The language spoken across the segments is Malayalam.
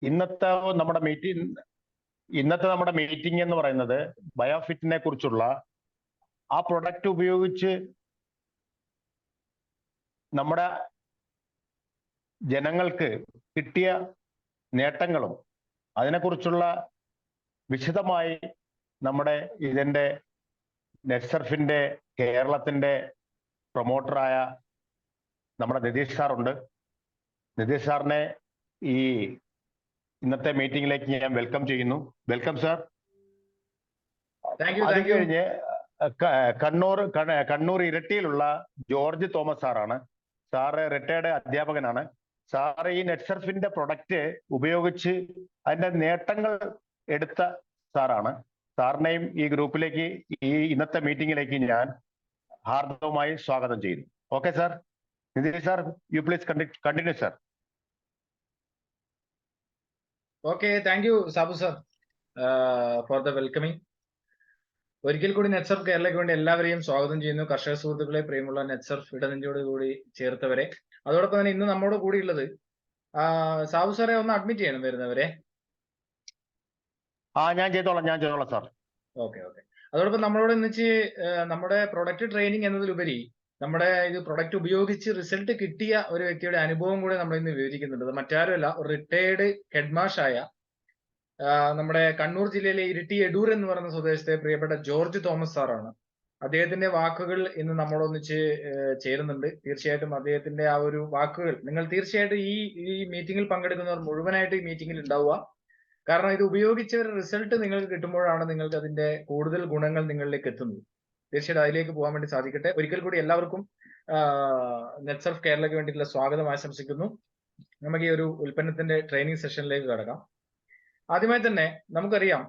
ഇന്നത്തെ നമ്മുടെ മീറ്റിംഗ് എന്ന് പറയുന്നത് ബയോഫിറ്റിനെ കുറിച്ചുള്ള ആ പ്രൊഡക്റ്റ് ഉപയോഗിച്ച് നമ്മുടെ ജനങ്ങൾക്ക് കിട്ടിയ നേട്ടങ്ങളും അതിനെക്കുറിച്ചുള്ള വിശദമായി നമ്മുടെ ഇതിന്റെ നെറ്റ്സർഫിന്റെ കേരളത്തിന്റെ പ്രൊമോട്ടറായ നമ്മുടെ നിതീഷ് സാറുണ്ട്. നിതീഷ് സാറിനെ ഈ ഇന്നത്തെ മീറ്റിംഗിലേക്ക് ഞാൻ വെൽക്കം ചെയ്യുന്നു. Welcome sir. അത് കഴിഞ്ഞ് കണ്ണൂർ ഇരട്ടിയിലുള്ള ജോർജ് തോമസ് സാറാണ്. സാറ് റിട്ടയർഡ് അധ്യാപകനാണ്. സാറ് ഈ നെറ്റ്സർഫിന്റെ പ്രൊഡക്റ്റ് ഉപയോഗിച്ച് അതിന്റെ നേട്ടങ്ങൾ എടുത്ത സാറാണ്. സാറിനെയും ഈ ഗ്രൂപ്പിലേക്ക്, ഈ ഇന്നത്തെ മീറ്റിംഗിലേക്ക് ഞാൻ ഹാർദവമായി സ്വാഗതം ചെയ്യുന്നു. Okay sir. Nitish sir, you please continue sir. Okay, thank you Sabu sir for the welcoming. ഒരിക്കൽ കൂടി നെറ്റ്സർഫ് കേരളയ്ക്ക് വേണ്ടി എല്ലാവരെയും സ്വാഗതം ചെയ്യുന്നു. കർഷക സുഹൃത്തുക്കളെ, പ്രിയമുള്ള നെറ്റ്സർഫ് ഇടനെഞ്ചോട് കൂടി ചേർത്തവരെ, അതോടൊപ്പം തന്നെ ഇന്ന് നമ്മോട് കൂടി ഉള്ളത് സാബു സാറെ ഒന്ന് അഡ്മിറ്റ് ചെയ്യണം വരുന്നവരെ. ഞാൻ ചെയ്തോളാം സാർ. ഓക്കെ. അതോടൊപ്പം നമ്മളോട് ഒന്നിച്ച് നമ്മുടെ പ്രൊഡക്റ്റ് ട്രെയിനിങ് എന്നതിലുപരി നമ്മുടെ ഇത് പ്രൊഡക്റ്റ് ഉപയോഗിച്ച് റിസൾട്ട് കിട്ടിയ ഒരു വ്യക്തിയുടെ അനുഭവം കൂടെ നമ്മൾ ഇന്ന് വിവരിക്കുന്നുണ്ട്. മറ്റാരുമല്ല, ഒരു റിട്ടയർഡ് ഹെഡ്മാഷായ നമ്മുടെ കണ്ണൂർ ജില്ലയിലെ ഇരിട്ടി എടൂർ എന്ന് പറയുന്ന സ്വദേശത്തെ പ്രിയപ്പെട്ട ജോർജ് തോമസ് സാറാണ്. അദ്ദേഹത്തിന്റെ വാക്കുകൾ ഇന്ന് നമ്മളൊന്നിച്ച് ചേരുന്നുണ്ട്. തീർച്ചയായിട്ടും അദ്ദേഹത്തിന്റെ ആ ഒരു വാക്കുകൾ നിങ്ങൾ തീർച്ചയായിട്ടും ഈ മീറ്റിംഗിൽ പങ്കെടുക്കുന്നവർ മുഴുവനായിട്ട് ഈ മീറ്റിംഗിൽ ഉണ്ടാവുക. കാരണം ഇത് ഉപയോഗിച്ച ഒരു റിസൾട്ട് നിങ്ങൾക്ക് കിട്ടുമ്പോഴാണ് നിങ്ങൾക്ക് അതിന്റെ കൂടുതൽ ഗുണങ്ങൾ നിങ്ങളിലേക്ക് എത്തുന്നത്. തീർച്ചയായിട്ടും അതിലേക്ക് പോകാൻ വേണ്ടി സാധിക്കട്ടെ. ഒരിക്കൽ കൂടി എല്ലാവർക്കും നെറ്റ്സർഫ് കേരളയ്ക്ക് വേണ്ടിയിട്ടുള്ള സ്വാഗതം ആശംസിക്കുന്നു. നമുക്ക് ഈ ഒരു ഉൽപ്പന്നത്തിന്റെ ട്രെയിനിങ് സെഷനിലേക്ക് കടക്കാം. ആദ്യമായി തന്നെ നമുക്കറിയാം,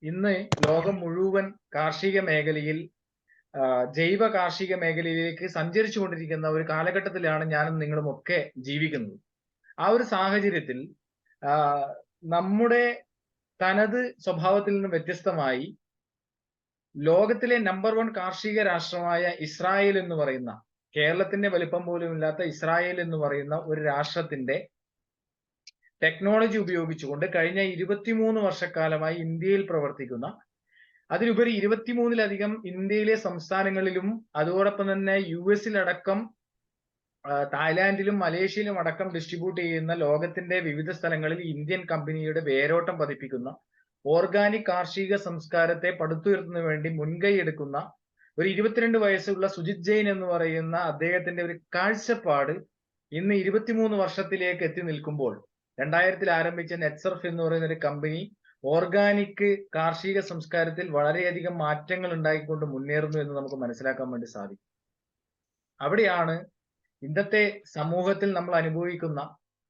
ഇന്ന് ലോകം മുഴുവൻ കാർഷിക മേഖലയിൽ ജൈവ കാർഷിക മേഖലയിലേക്ക് സഞ്ചരിച്ചു കൊണ്ടിരിക്കുന്ന ഒരു കാലഘട്ടത്തിലാണ് ഞാനും നിങ്ങളും ഒക്കെ ജീവിക്കുന്നത്. ആ ഒരു സാഹചര്യത്തിൽ നമ്മുടെ തനത് സ്വഭാവത്തിൽ നിന്ന് വ്യത്യസ്തമായി ലോകത്തിലെ നമ്പർ 1 കാർഷിക രാഷ്ട്രമായ ഇസ്രായേൽ എന്ന് പറയുന്ന, കേരളത്തിന്റെ വലിപ്പം പോലും ഇല്ലാത്ത ഇസ്രായേൽ എന്ന് പറയുന്ന ഒരു രാഷ്ട്രത്തിന്റെ ടെക്നോളജി ഉപയോഗിച്ചുകൊണ്ട് കഴിഞ്ഞ 23 വർഷക്കാലമായി ഇന്ത്യയിൽ പ്രവർത്തിക്കുന്ന, അതിലുപരി 23-ലധികം ഇന്ത്യയിലെ സംസ്ഥാനങ്ങളിലും അതോടൊപ്പം തന്നെ US-ലടക്കം തായ്ലാന്റിലും മലേഷ്യയിലും അടക്കം ഡിസ്ട്രിബ്യൂട്ട് ചെയ്യുന്ന ലോകത്തിന്റെ വിവിധ സ്ഥലങ്ങളിൽ ഇന്ത്യൻ കമ്പനിയുടെ വേരോട്ടം പതിപ്പിക്കുന്ന, ഓർഗാനിക് കാർഷിക സംസ്കാരത്തെ പടുത്തുയർത്തുന്നതിന് വേണ്ടി മുൻകൈ എടുക്കുന്ന ഒരു 22 വയസ്സുള്ള സുജിത് ജെയിൻ എന്ന് പറയുന്ന അദ്ദേഹത്തിന്റെ ഒരു കാഴ്ചപ്പാട് ഇന്ന് 23 വർഷത്തിലേക്ക് എത്തി നിൽക്കുമ്പോൾ 2000-ൽ ആരംഭിച്ച നെറ്റ്സർഫ് എന്ന് പറയുന്ന ഒരു കമ്പനി ഓർഗാനിക് കാർഷിക സംസ്കാരത്തിൽ വളരെയധികം മാറ്റങ്ങൾ ഉണ്ടാക്കിക്കൊണ്ട് മുന്നേറുന്നു എന്ന് നമുക്ക് മനസ്സിലാക്കാൻ വേണ്ടി സാധിക്കും. അവിടെയാണ് ഇന്നത്തെ സമൂഹത്തിൽ നമ്മൾ അനുഭവിക്കുന്ന,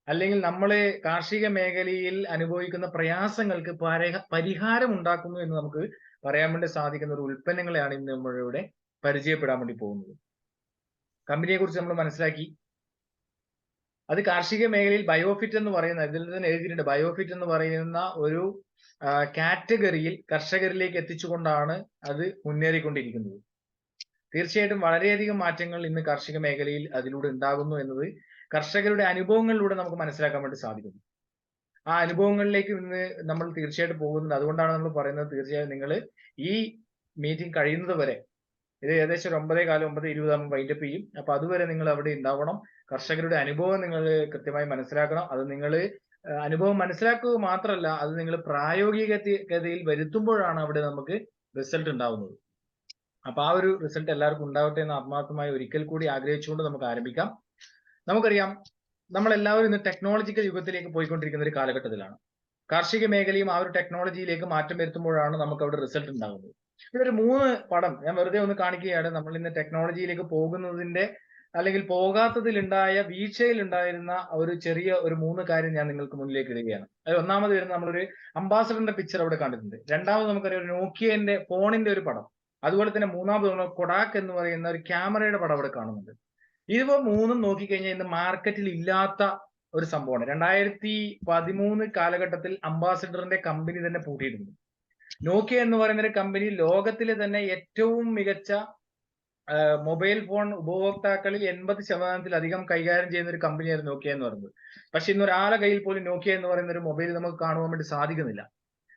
അല്ലെങ്കിൽ നമ്മളെ കാർഷിക മേഖലയിൽ അനുഭവിക്കുന്ന പ്രയാസങ്ങൾക്ക് പരിഹാരം ഉണ്ടാക്കുന്നു എന്ന് നമുക്ക് പറയാൻ വേണ്ടി സാധിക്കുന്ന ഒരു ഉൽപ്പന്നങ്ങളെയാണ് ഇന്ന് നമ്മളിവിടെ പരിചയപ്പെടാൻ വേണ്ടി പോകുന്നത്. കമ്പനിയെ കുറിച്ച് നമ്മൾ മനസ്സിലാക്കി. അത് കാർഷിക മേഖലയിൽ ബയോഫിറ്റ് എന്ന് പറയുന്ന, ഇതിൽ തന്നെ എഴുതിയിട്ടുണ്ട്, ബയോഫിറ്റ് എന്ന് പറയുന്ന ഒരു കാറ്റഗറിയിൽ കർഷകരിലേക്ക് എത്തിച്ചുകൊണ്ടാണ് അത് മുന്നേറിക്കൊണ്ടിരിക്കുന്നത്. തീർച്ചയായിട്ടും വളരെയധികം മാറ്റങ്ങൾ ഇന്ന് കാർഷിക മേഖലയിൽ അതിലൂടെ ഉണ്ടാകുന്നു എന്നത് കർഷകരുടെ അനുഭവങ്ങളിലൂടെ നമുക്ക് മനസ്സിലാക്കാൻ വേണ്ടി സാധിക്കുന്നു. ആ അനുഭവങ്ങളിലേക്ക് ഇന്ന് നമ്മൾ തീർച്ചയായിട്ടും പോകുന്നത്. അതുകൊണ്ടാണ് നമ്മൾ പറയുന്നത്, തീർച്ചയായും നിങ്ങൾ ഈ മീറ്റിംഗ് കഴിയുന്നത് വരെ, ഇത് ഏകദേശം 9:15 വൈൻഡപ്പ് ചെയ്യും. അപ്പൊ അതുവരെ നിങ്ങൾ അവിടെ ഉണ്ടാവണം. കർഷകരുടെ അനുഭവം നിങ്ങൾ കൃത്യമായി മനസ്സിലാക്കണം. അത് നിങ്ങൾ അനുഭവം മനസ്സിലാക്കുക മാത്രമല്ല, അത് നിങ്ങൾ പ്രായോഗികതയിൽ വരുത്തുമ്പോഴാണ് അവിടെ നമുക്ക് റിസൾട്ട് ഉണ്ടാവുന്നത്. അപ്പൊ ആ ഒരു റിസൾട്ട് എല്ലാവർക്കും ഉണ്ടാവട്ടെ എന്ന് ആത്മാർത്ഥമായി ഒരിക്കൽ കൂടി ആഗ്രഹിച്ചുകൊണ്ട് നമുക്ക് ആരംഭിക്കാം. നമുക്കറിയാം, നമ്മളെല്ലാവരും ഇന്ന് ടെക്നോളജിക്കൽ യുഗത്തിലേക്ക് പോയിക്കൊണ്ടിരിക്കുന്ന ഒരു കാലഘട്ടത്തിലാണ്. കാർഷിക മേഖലയും ആ ഒരു ടെക്നോളജിയിലേക്ക് മാറ്റം വരുത്തുമ്പോഴാണ് നമുക്ക് അവിടെ റിസൾട്ട് ഉണ്ടാകുന്നത്. ഇവിടെ ഒരു 3 പടം ഞാൻ വെറുതെ ഒന്ന് കാണിക്കുകയാണ്. നമ്മൾ ഇന്ന് ടെക്നോളജിയിലേക്ക് പോകുന്നതിന്റെ, അല്ലെങ്കിൽ പോകാത്തതിൽ ഉണ്ടായ, വീഴ്ചയിൽ ഉണ്ടായിരുന്ന ഒരു ചെറിയ ഒരു 3 കാര്യം ഞാൻ നിങ്ങൾക്ക് മുന്നിലേക്ക് ഇടുകയാണ്. അത് ഒന്നാമത് വരുന്ന, നമ്മളൊരു അംബാസഡറിന്റെ പിക്ചർ അവിടെ കണ്ടിട്ടുണ്ട്. രണ്ടാമത് നമുക്കറിയാം ഒരു നോക്കിയന്റെ ഫോണിന്റെ ഒരു പടം. അതുപോലെ തന്നെ മൂന്നാമത് നമ്മൾ കൊഡാക്ക് എന്ന് പറയുന്ന ഒരു ക്യാമറയുടെ പടം അവിടെ കാണുന്നുണ്ട്. ഇവ 3ഉം നോക്കിക്കഴിഞ്ഞാൽ ഇന്ന് മാർക്കറ്റിൽ ഇല്ലാത്ത ഒരു സംഭവമാണ്. 2013 കാലഘട്ടത്തിൽ അംബാസഡറിന്റെ കമ്പനി തന്നെ പൂട്ടിയിട്ടുണ്ട്. നോക്കിയ എന്ന് പറയുന്ന ഒരു കമ്പനി ലോകത്തിലെ തന്നെ ഏറ്റവും മികച്ച മൊബൈൽ ഫോൺ ഉപഭോക്താക്കളിൽ 80% കൈകാര്യം ചെയ്യുന്ന ഒരു കമ്പനിയായിരുന്നു നോക്കിയ എന്ന് പറയുന്നത്. പക്ഷെ ഇന്ന് ഒരാളെ കയ്യിൽ പോലും നോക്കിയ എന്ന് പറയുന്ന ഒരു മൊബൈൽ നമുക്ക് കാണുവാൻ വേണ്ടി സാധിക്കുന്നില്ല.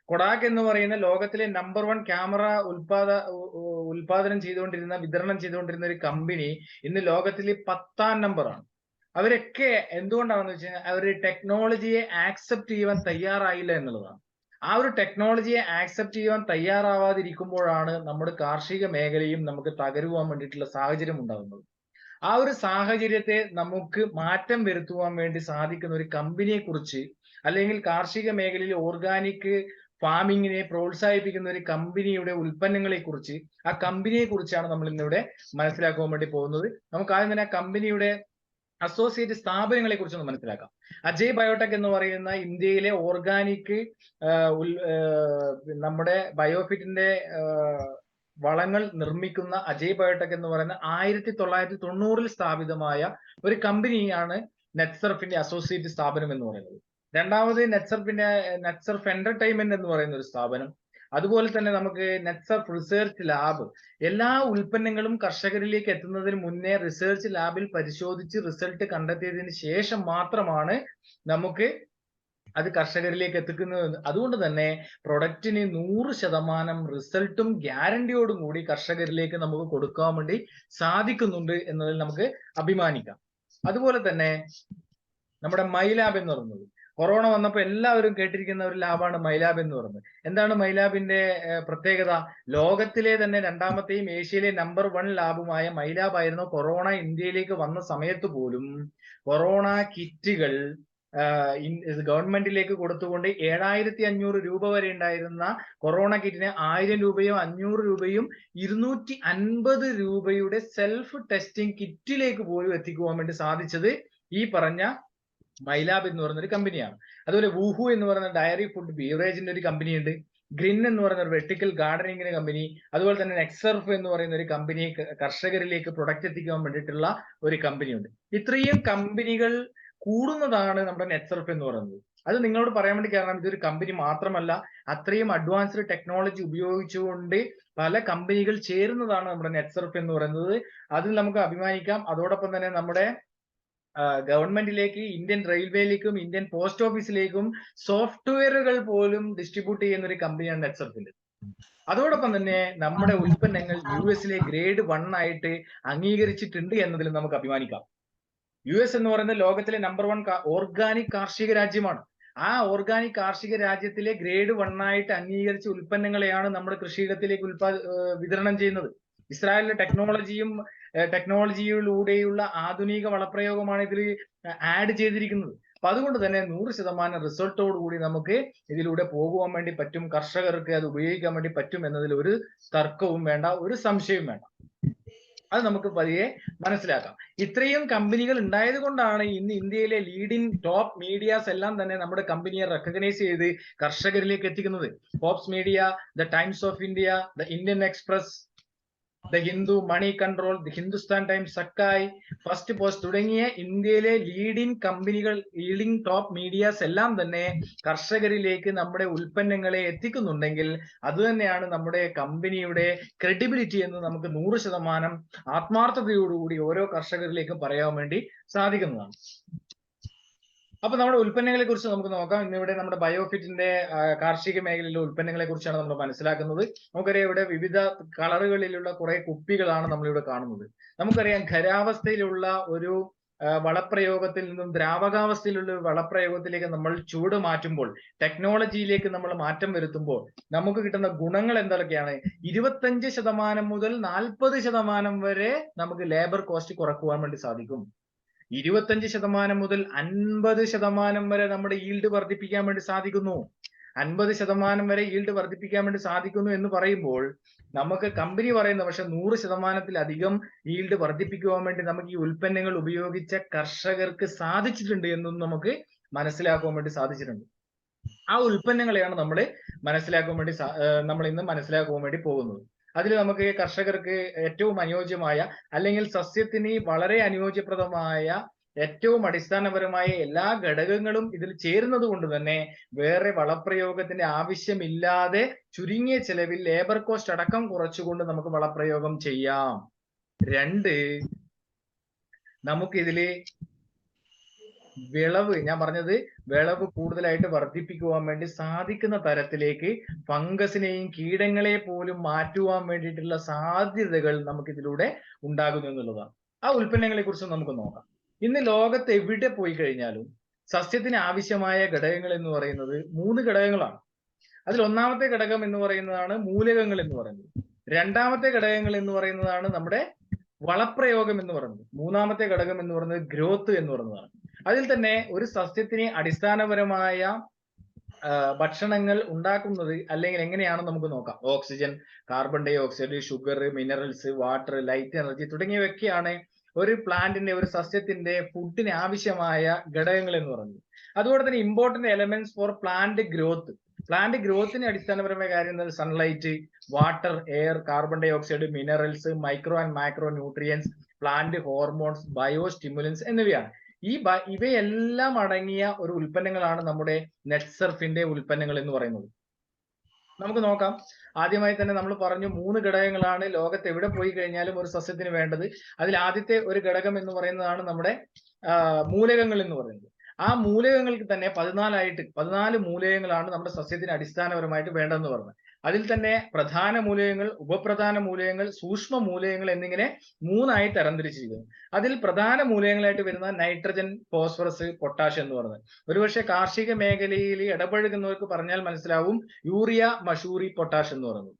കൊഡാക്ക് എന്ന് പറയുന്ന ലോകത്തിലെ നമ്പർ 1 ക്യാമറ ഉൽപാദനം ചെയ്തുകൊണ്ടിരുന്ന, വിതരണം ചെയ്തുകൊണ്ടിരുന്ന ഒരു കമ്പനി ഇന്ന് ലോകത്തിലെ 10ാം നമ്പറാണ്. അവരൊക്കെ എന്തുകൊണ്ടാണെന്ന് വെച്ച് കഴിഞ്ഞാൽ അവർ ടെക്നോളജിയെ ആക്സെപ്റ്റ് ചെയ്യുവാൻ തയ്യാറായില്ല എന്നുള്ളതാണ്. ആ ഒരു ടെക്നോളജിയെ ആക്സെപ്റ്റ് ചെയ്യുവാൻ തയ്യാറാവാതിരിക്കുമ്പോഴാണ് നമ്മുടെ കാർഷിക മേഖലയും നമുക്ക് തകരുവാൻ വേണ്ടിയിട്ടുള്ള സാഹചര്യം ഉണ്ടാകുന്നത്. ആ ഒരു സാഹചര്യത്തെ നമുക്ക് മാറ്റം വരുത്തുവാൻ വേണ്ടി സാധിക്കുന്ന ഒരു കമ്പനിയെ കുറിച്ച്, അല്ലെങ്കിൽ കാർഷിക മേഖലയിൽ ഓർഗാനിക് ഫാമിങ്ങിനെ പ്രോത്സാഹിപ്പിക്കുന്ന ഒരു കമ്പനിയുടെ ഉൽപ്പന്നങ്ങളെ കുറിച്ച്, ആ കമ്പനിയെ കുറിച്ചാണ് നമ്മൾ ഇന്നിവിടെ മനസ്സിലാക്കുവാൻ വേണ്ടി പോകുന്നത്. നമുക്ക് ആദ്യം തന്നെ ആ കമ്പനിയുടെ അസോസിയേറ്റ് സ്ഥാപനങ്ങളെ കുറിച്ചൊന്ന് മനസ്സിലാക്കാം. അജയ് ബയോടെക് എന്ന് പറയുന്ന ഇന്ത്യയിലെ ഓർഗാനിക് നമ്മുടെ ബയോഫിറ്റിന്റെ വളങ്ങൾ നിർമ്മിക്കുന്ന അജയ് ബയോടെക് എന്ന് പറയുന്ന 1990 സ്ഥാപിതമായ ഒരു കമ്പനിയാണ് നെറ്റ്സർഫിന്റെ അസോസിയേറ്റ് സ്ഥാപനം എന്ന് പറയുന്നത്. രണ്ടാമത് നെറ്റ്സർഫ് എന്റർടൈൻമെന്റ് എന്ന് പറയുന്ന ഒരു സ്ഥാപനം. അതുപോലെ തന്നെ നമുക്ക് നെറ്റ്സർഫ് റിസർച്ച് ലാബ്. എല്ലാ ഉൽപ്പന്നങ്ങളും കർഷകരിലേക്ക് എത്തുന്നതിന് മുന്നേ റിസർച്ച് ലാബിൽ പരിശോധിച്ച് റിസൾട്ട് കണ്ടെത്തിയതിന് ശേഷം മാത്രമാണ് നമുക്ക് അത് കർഷകരിലേക്ക് എത്തിക്കുന്നത്. അതുകൊണ്ട് തന്നെ പ്രൊഡക്റ്റിന് 100% റിസൾട്ടും ഗ്യാരണ്ടിയോടും കൂടി കർഷകരിലേക്ക് നമുക്ക് കൊടുക്കാൻ വേണ്ടി സാധിക്കുന്നുണ്ട് എന്നതിൽ നമുക്ക് അഭിമാനിക്കാം. അതുപോലെ തന്നെ നമ്മുടെ മൈലാബ് എന്ന് പറയുന്നത്, കൊറോണ വന്നപ്പോൾ എല്ലാവരും കേട്ടിരിക്കുന്ന ഒരു ലാബാണ് മൈലാബ് എന്ന് പറയുന്നത്. എന്താണ് മൈലാബിന്റെ പ്രത്യേകത? ലോകത്തിലെ തന്നെ 2ാമത്തെയും ഏഷ്യയിലെ നമ്പർ 1 ലാബുമായ മൈലാബ് ആയിരുന്നു കൊറോണ ഇന്ത്യയിലേക്ക് വന്ന സമയത്ത് പോലും കൊറോണ കിറ്റുകൾ ഗവൺമെന്റിലേക്ക് കൊടുത്തുകൊണ്ട് 7500 രൂപ വരെ ഉണ്ടായിരുന്ന കൊറോണ കിറ്റിന് 1000 രൂപയും 500 രൂപയും 250 രൂപയുടെ സെൽഫ് ടെസ്റ്റിംഗ് കിറ്റിലേക്ക് പോലും എത്തിക്കുവാൻ വേണ്ടി സാധിച്ചത് ഈ പറഞ്ഞ മൈലാബ് എന്ന് പറയുന്ന ഒരു കമ്പനിയാണ്. അതുപോലെ വൂഹു എന്ന് പറയുന്ന ഡയറി ഫുഡ് ബീവറേജിന്റെ ഒരു കമ്പനി ഉണ്ട്. ഗ്രിൻ എന്ന് പറയുന്ന ഒരു വെർട്ടിക്കൽ ഗാർഡനിങ്ങിന്റെ കമ്പനി. അതുപോലെ തന്നെ നെറ്റ്സർഫ് എന്ന് പറയുന്ന ഒരു കമ്പനി കർഷകരിലേക്ക് പ്രൊഡക്റ്റ് എത്തിക്കാൻ വേണ്ടിയിട്ടുള്ള ഒരു കമ്പനിയുണ്ട്. ഇത്രയും കമ്പനികൾ കൂടുന്നതാണ് നമ്മുടെ നെറ്റ്സർഫ് എന്ന് പറയുന്നത്. അത് നിങ്ങളോട് പറയാൻ വേണ്ടി കാരണം ഇതൊരു കമ്പനി മാത്രമല്ല, അത്രയും അഡ്വാൻസ്ഡ് ടെക്നോളജി ഉപയോഗിച്ചുകൊണ്ട് പല കമ്പനികൾ ചേരുന്നതാണ് നമ്മുടെ നെറ്റ്സർഫ് എന്ന് പറയുന്നത്. അതിൽ നമുക്ക് അഭിമാനിക്കാം. അതോടൊപ്പം തന്നെ നമ്മുടെ ഗവൺമെന്റിലേക്ക്, ഇന്ത്യൻ റെയിൽവേയിലേക്കും ഇന്ത്യൻ പോസ്റ്റ് ഓഫീസിലേക്കും സോഫ്റ്റ്വെയറുകൾ പോലും ഡിസ്ട്രിബ്യൂട്ട് ചെയ്യുന്ന ഒരു കമ്പനിയാണ് നെറ്റ്സർഫിന്റെ. അതോടൊപ്പം തന്നെ നമ്മുടെ ഉൽപ്പന്നങ്ങൾ US ഗ്രേഡ് 1 ആയിട്ട് അംഗീകരിച്ചിട്ടുണ്ട് എന്നതിൽ നമുക്ക് അഭിമാനിക്കാം. US എന്ന് പറയുന്നത് ലോകത്തിലെ നമ്പർ 1 ഓർഗാനിക് കാർഷിക രാജ്യമാണ്. ആ ഓർഗാനിക് കാർഷിക രാജ്യത്തിലെ ഗ്രേഡ് 1 ആയിട്ട് അംഗീകരിച്ച ഉൽപ്പന്നങ്ങളെയാണ് നമ്മുടെ കൃഷിയിടത്തിലേക്ക് വിതരണം ചെയ്യുന്നത്. ഇസ്രായേലിലെ ടെക്നോളജിയിലൂടെയുള്ള ആധുനിക വളപ്രയോഗമാണ് ഇതിൽ ആഡ് ചെയ്തിരിക്കുന്നത്. അപ്പൊ അതുകൊണ്ട് തന്നെ 100% റിസൾട്ടോടുകൂടി നമുക്ക് ഇതിലൂടെ പോകുവാൻ വേണ്ടി പറ്റും, കർഷകർക്ക് അത് ഉപയോഗിക്കാൻ വേണ്ടി പറ്റും എന്നതിൽ ഒരു തർക്കവും വേണ്ട, ഒരു സംശയവും വേണ്ട. അത് നമുക്ക് പതിയെ മനസ്സിലാക്കാം. ഇത്രയും കമ്പനികൾ ഉണ്ടായത് കൊണ്ടാണ് ഇന്ന് ഇന്ത്യയിലെ ലീഡിംഗ് ടോപ്പ് മീഡിയാസ് എല്ലാം തന്നെ നമ്മുടെ കമ്പനിയെ റെക്കഗ്നൈസ് ചെയ്ത് കർഷകരിലേക്ക് എത്തിക്കുന്നത്. Forbes media, the Times of India, the Indian Express, the Hindu, Moneycontrol, the Hindustan Times, സക്കായ്, ഫസ്റ്റ് പോസ്റ്റ് തുടങ്ങിയ ഇന്ത്യയിലെ ലീഡിംഗ് ടോപ്പ് മീഡിയാസ് എല്ലാം തന്നെ കർഷകരിലേക്ക് നമ്മുടെ ഉൽപ്പന്നങ്ങളെ എത്തിക്കുന്നുണ്ടെങ്കിൽ അത് തന്നെയാണ് നമ്മുടെ കമ്പനിയുടെ ക്രെഡിബിലിറ്റി എന്ന് നമുക്ക് 100% ആത്മാർത്ഥതയോടുകൂടി ഓരോ കർഷകരിലേക്കും പറയാൻ വേണ്ടി സാധിക്കുന്നതാണ്. അപ്പൊ നമ്മുടെ ഉൽപ്പന്നങ്ങളെ കുറിച്ച് നമുക്ക് നോക്കാം. ഇന്നിവിടെ നമ്മുടെ ബയോഫിറ്റിന്റെ കാർഷിക മേഖലയിലെ ഉൽപ്പന്നങ്ങളെ കുറിച്ചാണ് നമ്മൾ മനസ്സിലാക്കുന്നത്. നമുക്കറിയാം ഇവിടെ വിവിധ കളറുകളിലുള്ള കുറെ കുപ്പികളാണ് നമ്മളിവിടെ കാണുന്നത്. നമുക്കറിയാം ഖരാവസ്ഥയിലുള്ള ഒരു വളപ്രയോഗത്തിൽ നിന്നും ദ്രാവകാവസ്ഥയിലുള്ള ഒരു വളപ്രയോഗത്തിലേക്ക് നമ്മൾ ചൂട് മാറ്റുമ്പോൾ, ടെക്നോളജിയിലേക്ക് നമ്മൾ മാറ്റം വരുത്തുമ്പോൾ നമുക്ക് കിട്ടുന്ന ഗുണങ്ങൾ എന്തൊക്കെയാണ്? 25% മുതൽ 40% വരെ നമുക്ക് ലേബർ കോസ്റ്റ് കുറക്കുവാൻ വേണ്ടി സാധിക്കും. 25% മുതൽ 50% വരെ നമ്മുടെ ഈൽഡ് വർദ്ധിപ്പിക്കാൻ വേണ്ടി സാധിക്കുന്നു. 50% വരെ ഈൽഡ് വർദ്ധിപ്പിക്കാൻ വേണ്ടി സാധിക്കുന്നു എന്ന് പറയുമ്പോൾ നമുക്ക് കമ്പനി പറയുന്ന പക്ഷെ 100%-ലധികം ഈൽഡ് വർദ്ധിപ്പിക്കുവാൻ വേണ്ടി നമുക്ക് ഈ ഉൽപ്പന്നങ്ങൾ ഉപയോഗിച്ച കർഷകർക്ക് സാധിച്ചിട്ടുണ്ട് എന്നും നമുക്ക് മനസ്സിലാക്കുവാൻ വേണ്ടി സാധിച്ചിട്ടുണ്ട്. ആ ഉൽപ്പന്നങ്ങളെയാണ് നമ്മൾ ഇന്ന് മനസ്സിലാക്കുവാൻ വേണ്ടി പോകുന്നത്. അതിൽ നമുക്ക് കർഷകർക്ക് ഏറ്റവും അനുയോജ്യമായ, അല്ലെങ്കിൽ സസ്യത്തിന് വളരെ അനുയോജ്യപ്രദമായ, ഏറ്റവും അടിസ്ഥാനപരമായ എല്ലാ ഘടകങ്ങളും ഇതിൽ ചേരുന്നത് കൊണ്ട് തന്നെ വേറെ വളപ്രയോഗത്തിന്റെ ആവശ്യമില്ലാതെ ചുരുങ്ങിയ ചെലവിൽ ലേബർ കോസ്റ്റ് അടക്കം കുറച്ചുകൊണ്ട് നമുക്ക് വളപ്രയോഗം ചെയ്യാം. രണ്ട്, നമുക്കിതില് വിളവ്, ഞാൻ പറഞ്ഞത് വിളവ് കൂടുതലായിട്ട് വർദ്ധിപ്പിക്കുവാൻ വേണ്ടി സാധിക്കുന്ന തരത്തിലേക്ക് ഫംഗസിനെയും കീടങ്ങളെ പോലും മാറ്റുവാൻ വേണ്ടിയിട്ടുള്ള സാധ്യതകൾ നമുക്ക് ഇതിലൂടെ ഉണ്ടാകുന്നു എന്നുള്ളതാണ്. ആ ഉൽപ്പന്നങ്ങളെ കുറിച്ച് നമുക്ക് നോക്കാം. ഇന്ന് ലോകത്ത് എവിടെ പോയി കഴിഞ്ഞാലും സസ്യത്തിന് ആവശ്യമായ ഘടകങ്ങൾ എന്ന് പറയുന്നത് 3 ഘടകങ്ങളാണ്. അതിൽ ഒന്നാമത്തെ ഘടകം എന്ന് പറയുന്നതാണ് മൂലകങ്ങൾ എന്ന് പറയുന്നത്. രണ്ടാമത്തെ ഘടകങ്ങൾ എന്ന് പറയുന്നതാണ് നമ്മുടെ വളപ്രയോഗം എന്ന് പറയുന്നത്. മൂന്നാമത്തെ ഘടകം എന്ന് പറയുന്നത് ഗ്രോത്ത് എന്ന് പറയുന്നതാണ്. അതിൽ തന്നെ ഒരു സസ്യത്തിന് അടിസ്ഥാനപരമായ ഭക്ഷണങ്ങൾ ഉണ്ടാക്കുന്നത് അല്ലെങ്കിൽ എങ്ങനെയാണെന്ന് നമുക്ക് നോക്കാം. Oxygen, carbon dioxide, sugar, minerals, water, light energy തുടങ്ങിയവയൊക്കെയാണ് ഒരു പ്ലാന്റിന്റെ, ഒരു സസ്യത്തിന്റെ ഫുഡിന് ആവശ്യമായ ഘടകങ്ങൾ എന്ന് പറയുന്നത്. അതുപോലെ തന്നെ important elements for plant growth. Plant ഗ്രോത്തിന് അടിസ്ഥാനപരമായ കാര്യം sunlight, water, air, carbon dioxide, minerals, micro and macro nutrients, plant hormones, biostimulants എന്നിവയാണ്. ഇവയെല്ലാം അടങ്ങിയ ഒരു ഉൽപ്പന്നങ്ങളാണ് നമ്മുടെ നെറ്റ്സർഫിന്റെ ഉൽപ്പന്നങ്ങൾ എന്ന് പറയുന്നത്. നമുക്ക് നോക്കാം. ആദ്യമായി തന്നെ നമ്മൾ പറഞ്ഞു 3 ഘടകങ്ങളാണ് ലോകത്ത് എവിടെ പോയി കഴിഞ്ഞാലും ഒരു സസ്യത്തിന് വേണ്ടത്. അതിൽ ആദ്യത്തെ ഒരു ഘടകം എന്ന് പറയുന്നതാണ് നമ്മുടെ മൂലകങ്ങൾ എന്ന് പറയുന്നത്. ആ മൂലകങ്ങൾക്ക് തന്നെ 14 മൂലകങ്ങളാണ് നമ്മുടെ സസ്യത്തിന് അടിസ്ഥാനപരമായിട്ട് വേണ്ടതെന്ന് പറഞ്ഞത്. അതിൽ തന്നെ പ്രധാന മൂലകങ്ങൾ, ഉപപ്രധാന മൂലകങ്ങൾ, സൂക്ഷ്മ മൂലകങ്ങൾ എന്നിങ്ങനെ 3ആയി തരംതിരിച്ചിരിക്കുന്നു. അതിൽ പ്രധാന മൂലകങ്ങളായിട്ട് വരുന്ന നൈട്രജൻ, ഫോസ്ഫറസ്, പൊട്ടാഷ് എന്ന് പറയുന്നത്. ഒരുപക്ഷെ കാർഷിക മേഖലയിൽ ഇടപഴകുന്നവർക്ക് പറഞ്ഞാൽ മനസ്സിലാവും യൂറിയ, മഷൂറി, പൊട്ടാഷ് എന്ന് പറയുന്നത്.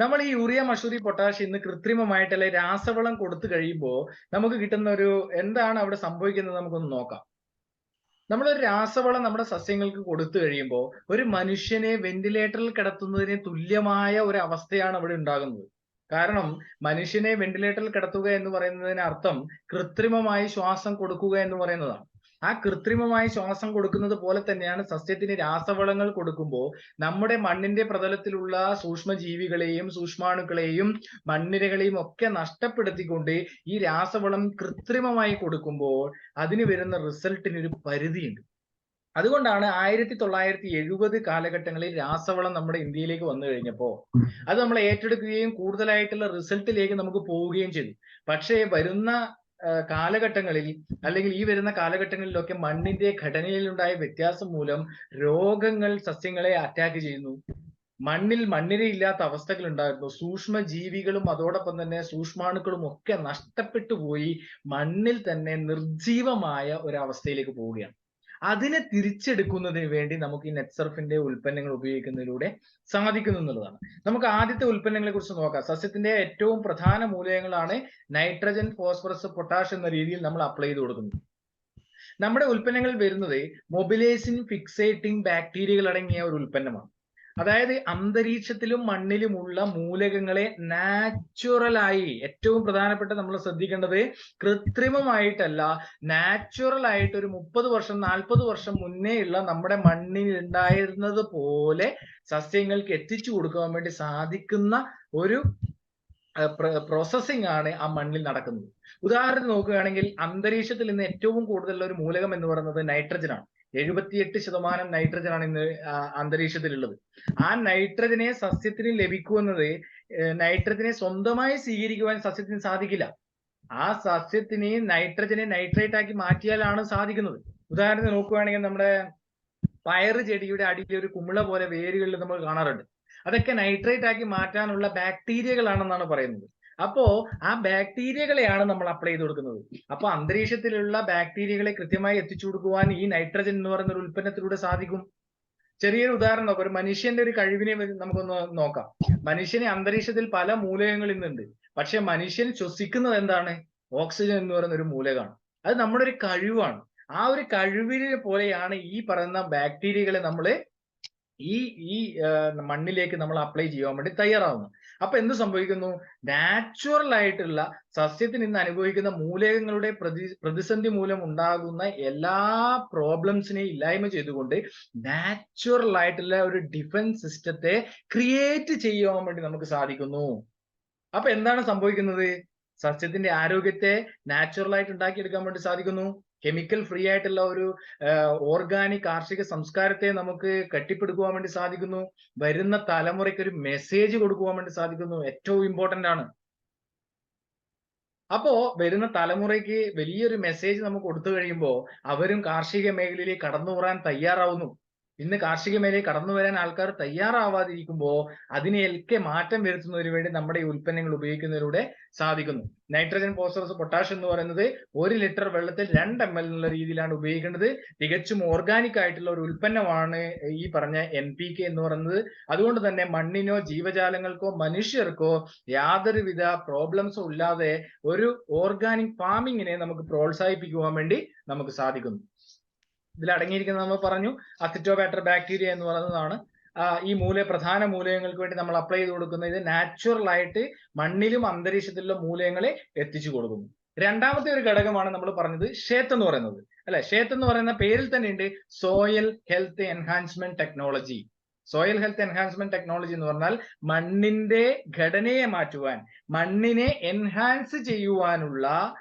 നമ്മൾ ഈ യൂറിയ, മഷൂറി, പൊട്ടാഷ് ഇന്ന് കൃത്രിമമായിട്ടല്ലേ രാസവളം കൊടുത്തു കഴിയുമ്പോൾ നമുക്ക് കിട്ടുന്ന ഒരു എന്താണ് അവിടെ സംഭവിക്കുന്നത് നമുക്കൊന്ന് നോക്കാം. നമ്മളൊരു രാസവളം നമ്മുടെ സസ്യങ്ങൾക്ക് കൊടുത്തു കഴിയുമ്പോൾ ഒരു മനുഷ്യനെ വെന്റിലേറ്ററിൽ കിടത്തുന്നതിന് തുല്യമായ ഒരു അവസ്ഥയാണ് അവിടെ ഉണ്ടാകുന്നത്. കാരണം മനുഷ്യനെ വെന്റിലേറ്ററിൽ കിടത്തുക എന്ന് പറയുന്നതിന് അർത്ഥം കൃത്രിമമായി ശ്വാസം കൊടുക്കുക എന്ന് പറയുന്നതാണ്. ആ കൃത്രിമമായി ശ്വാസം കൊടുക്കുന്നത് പോലെ തന്നെയാണ് സസ്യത്തിന് രാസവളങ്ങൾ കൊടുക്കുമ്പോൾ നമ്മുടെ മണ്ണിന്റെ പ്രതലത്തിലുള്ള സൂക്ഷ്മജീവികളെയും സൂക്ഷ്മാണുക്കളെയും മണ്ണിരകളെയും ഒക്കെ നഷ്ടപ്പെടുത്തിക്കൊണ്ട് ഈ രാസവളം കൃത്രിമമായി കൊടുക്കുമ്പോൾ അതിന് വരുന്ന റിസൾട്ടിന് ഒരു പരിധിയുണ്ട്. അതുകൊണ്ടാണ് 1970 കാലഘട്ടങ്ങളിൽ രാസവളം നമ്മുടെ ഇന്ത്യയിലേക്ക് വന്നു കഴിഞ്ഞപ്പോൾ അത് നമ്മൾ ഏറ്റെടുക്കുകയും കൂടുതലായിട്ടുള്ള റിസൾട്ടിലേക്ക് നമുക്ക് പോവുകയും ചെയ്തു. പക്ഷേ വരുന്ന കാലഘട്ടങ്ങളിൽ അല്ലെങ്കിൽ ഈ വരുന്ന കാലഘട്ടങ്ങളിലൊക്കെ മണ്ണിന്റെ ഘടനയിലുണ്ടായ വ്യത്യാസം മൂലം രോഗങ്ങൾ സസ്യങ്ങളെ അറ്റാക്ക് ചെയ്യുന്നു. മണ്ണിരയില്ലാത്ത അവസ്ഥകൾ ഉണ്ടായിരുന്നു. സൂക്ഷ്മ ജീവികളും അതോടൊപ്പം തന്നെ സൂക്ഷ്മാണുക്കളും ഒക്കെ നഷ്ടപ്പെട്ടു പോയി മണ്ണിൽ തന്നെ നിർജീവമായ ഒരു അവസ്ഥയിലേക്ക് പോവുകയാണ്. അതിനെ തിരിച്ചെടുക്കുന്നതിന് വേണ്ടി നമുക്ക് ഈ നെറ്റ്സർഫിന്റെ ഉൽപ്പന്നങ്ങൾ ഉപയോഗിക്കുന്നതിലൂടെ സാധിക്കുന്നു എന്നുള്ളതാണ്. നമുക്ക് ആദ്യത്തെ ഉൽപ്പന്നങ്ങളെ കുറിച്ച് നോക്കാം. സസ്യത്തിന്റെ ഏറ്റവും പ്രധാന മൂലകങ്ങളാണ് നൈട്രജൻ, ഫോസ്ഫറസ്, പൊട്ടാഷ് എന്ന രീതിയിൽ നമ്മൾ അപ്ലൈ ചെയ്ത് കൊടുക്കുന്നു. നമ്മുടെ ഉൽപ്പന്നങ്ങൾ വരുന്നത് മൊബിലൈസിംഗ് ഫിക്സേറ്റിംഗ് ബാക്ടീരിയകൾ അടങ്ങിയ ഒരു ഉൽപ്പന്നമാണ്. അതായത് അന്തരീക്ഷത്തിലും മണ്ണിലുമുള്ള മൂലകങ്ങളെ നാച്ചുറലായി, ഏറ്റവും പ്രധാനപ്പെട്ട നമ്മൾ ശ്രദ്ധിക്കേണ്ടത് കൃത്രിമമായിട്ടല്ല, നാച്ചുറൽ ആയിട്ട് ഒരു 30 വർഷം 40 വർഷം മുന്നേ ഉള്ള നമ്മുടെ മണ്ണിൽ ഉണ്ടായിരുന്നത് പോലെ സസ്യങ്ങൾക്ക് എത്തിച്ചു കൊടുക്കാൻ വേണ്ടി സാധിക്കുന്ന ഒരു പ്രോസസ്സിംഗ് ആണ് ആ മണ്ണിൽ നടക്കുന്നത്. ഉദാഹരണത്തിന് നോക്കുകയാണെങ്കിൽ അന്തരീക്ഷത്തിൽ ഇന്ന് ഏറ്റവും കൂടുതലുള്ള ഒരു മൂലകം എന്ന് പറയുന്നത് നൈട്രജൻ ആണ്. 78% നൈട്രജൻ ആണ് ഇന്ന് അന്തരീക്ഷത്തിലുള്ളത്. ആ നൈട്രജനെ സസ്യത്തിന് ലഭിക്കുന്നത് നൈട്രജനെ സ്വന്തമായി സ്വീകരിക്കുവാൻ സസ്യത്തിന് സാധിക്കില്ല. ആ സസ്യത്തിന് നൈട്രജനെ നൈട്രേറ്റ് ആക്കി മാറ്റിയാലാണ് സാധിക്കുന്നത്. ഉദാഹരണത്തിന് നോക്കുകയാണെങ്കിൽ നമ്മുടെ പയറ് ചെടിയുടെ അടിയിൽ ഒരു കുമിള പോലെ വേരുകളിൽ നമ്മൾ കാണാറുണ്ട്. അതൊക്കെ നൈട്രേറ്റ് ആക്കി മാറ്റാനുള്ള ബാക്ടീരിയകളാണെന്നാണ് പറയുന്നത്. അപ്പോ ആ ബാക്ടീരിയകളെയാണ് നമ്മൾ അപ്ലൈ ചെയ്ത് കൊടുക്കുന്നത്. അപ്പൊ അന്തരീക്ഷത്തിലുള്ള ബാക്ടീരിയകളെ കൃത്യമായി എത്തിച്ചു കൊടുക്കുവാൻ ഈ നൈട്രജൻ എന്ന് പറയുന്ന ഒരു ഉൽപ്പന്നത്തിലൂടെ സാധിക്കും. ചെറിയൊരു ഉദാഹരണം നോക്കാം. ഒരു മനുഷ്യന്റെ ഒരു കഴിവിനെ നമുക്കൊന്ന് നോക്കാം. മനുഷ്യന് അന്തരീക്ഷത്തിൽ പല മൂലകങ്ങൾ ഇന്നുണ്ട്. പക്ഷെ മനുഷ്യൻ ശ്വസിക്കുന്നത് എന്താണ്? ഓക്സിജൻ എന്ന് പറയുന്ന ഒരു മൂലകമാണ്. അത് നമ്മുടെ ഒരു കഴിവാണ്. ആ ഒരു കഴിവിനെ പോലെയാണ് ഈ പറയുന്ന ബാക്ടീരിയകളെ നമ്മൾ ഈ മണ്ണിലേക്ക് നമ്മൾ അപ്ലൈ ചെയ്യാൻ വേണ്ടി തയ്യാറാവുന്നു. അപ്പൊ എന്ത് സംഭവിക്കുന്നു? നാച്ചുറൽ ആയിട്ടുള്ള സസ്യത്തിന് ഇന്ന് അനുഭവിക്കുന്ന മൂലകങ്ങളുടെ പ്രതിസന്ധി മൂലം ഉണ്ടാകുന്ന എല്ലാ പ്രോബ്ലംസിനെയും ഇല്ലായ്മ ചെയ്തുകൊണ്ട് നാച്ചുറൽ ആയിട്ടുള്ള ഒരു ഡിഫൻസ് സിസ്റ്റത്തെ ക്രിയേറ്റ് ചെയ്യാൻ വേണ്ടി നമുക്ക് സാധിക്കുന്നു. അപ്പൊ എന്താണ് സംഭവിക്കുന്നത്? സസ്യത്തിന്റെ ആരോഗ്യത്തെ നാച്ചുറൽ ആയിട്ട് ഉണ്ടാക്കിയെടുക്കാൻ വേണ്ടി സാധിക്കുന്നു. കെമിക്കൽ ഫ്രീ ആയിട്ടുള്ള ഒരു ഓർഗാനിക് കാർഷിക സംസ്കാരത്തെ നമുക്ക് കെട്ടിപ്പടുക്കുവാൻ വേണ്ടി സാധിക്കുന്നു. വരുന്ന തലമുറയ്ക്ക് ഒരു മെസ്സേജ് കൊടുക്കുവാൻ വേണ്ടി സാധിക്കുന്നു. ഏറ്റവും ഇമ്പോർട്ടന്റ് ആണ്. അപ്പോ വരുന്ന തലമുറയ്ക്ക് വലിയൊരു മെസ്സേജ് നമുക്ക് കൊടുത്തു കഴിയുമ്പോൾ അവരും കാർഷിക മേഖലയിലേക്ക് കടന്നു വരാൻ തയ്യാറാവുന്നു. ഇന്ന് കാർഷിക മേഖലയിൽ കടന്നു വരാൻ ആൾക്കാർ തയ്യാറാവാതിരിക്കുമ്പോൾ അതിനെയൊക്കെ മാറ്റം വരുത്തുന്നതിന് വേണ്ടി നമ്മുടെ ഈ ഉൽപ്പന്നങ്ങൾ ഉപയോഗിക്കുന്നതിലൂടെ സാധിക്കുന്നു. നൈട്രജൻ, ഫോസ്ഫറസ്, പൊട്ടാഷ് എന്ന് പറയുന്നത് 1 ലിറ്റർ വെള്ളത്തിൽ 2 ml എന്നുള്ള രീതിയിലാണ് ഉപയോഗിക്കേണ്ടത്. തികച്ചും ഓർഗാനിക് ആയിട്ടുള്ള ഒരു ഉൽപ്പന്നമാണ് ഈ പറഞ്ഞ NPK എന്ന് പറയുന്നത്. അതുകൊണ്ട് തന്നെ മണ്ണിനോ ജീവജാലങ്ങൾക്കോ മനുഷ്യർക്കോ യാതൊരുവിധ പ്രോബ്ലംസും ഇല്ലാതെ ഒരു ഓർഗാനിക് ഫാമിങ്ങിനെ നമുക്ക് പ്രോത്സാഹിപ്പിക്കുവാൻ വേണ്ടി നമുക്ക് സാധിക്കുന്നു. ഇതിൽ അടങ്ങിയിരിക്കുന്നത് നമ്മൾ പറഞ്ഞു, അസിറ്റോബാക്ടർ ബാക്ടീരിയ എന്ന് പറയുന്നതാണ് ഈ പ്രധാന മൂലകങ്ങൾക്ക് വേണ്ടി നമ്മൾ അപ്ലൈ ചെയ്ത് കൊടുക്കുന്ന ഇത് നാച്ചുറൽ ആയിട്ട് മണ്ണിലും അന്തരീക്ഷത്തിലുള്ള മൂലകങ്ങളെ എത്തിച്ചു കൊടുക്കുന്നു. രണ്ടാമത്തെ ഒരു ഘടകമാണ് നമ്മൾ പറഞ്ഞത് ഷേത്ത് എന്ന് പറയുന്നത്, അല്ലെ? ഷേത്ത് എന്ന് പറയുന്ന പേരിൽ തന്നെ ഉണ്ട് soil health enhancement technology. Soil health enhancement technology എന്ന് പറഞ്ഞാൽ മണ്ണിന്റെ ഘടനയെ മാറ്റുവാൻ, മണ്ണിനെ എൻഹാൻസ് ചെയ്യുവാനുള്ള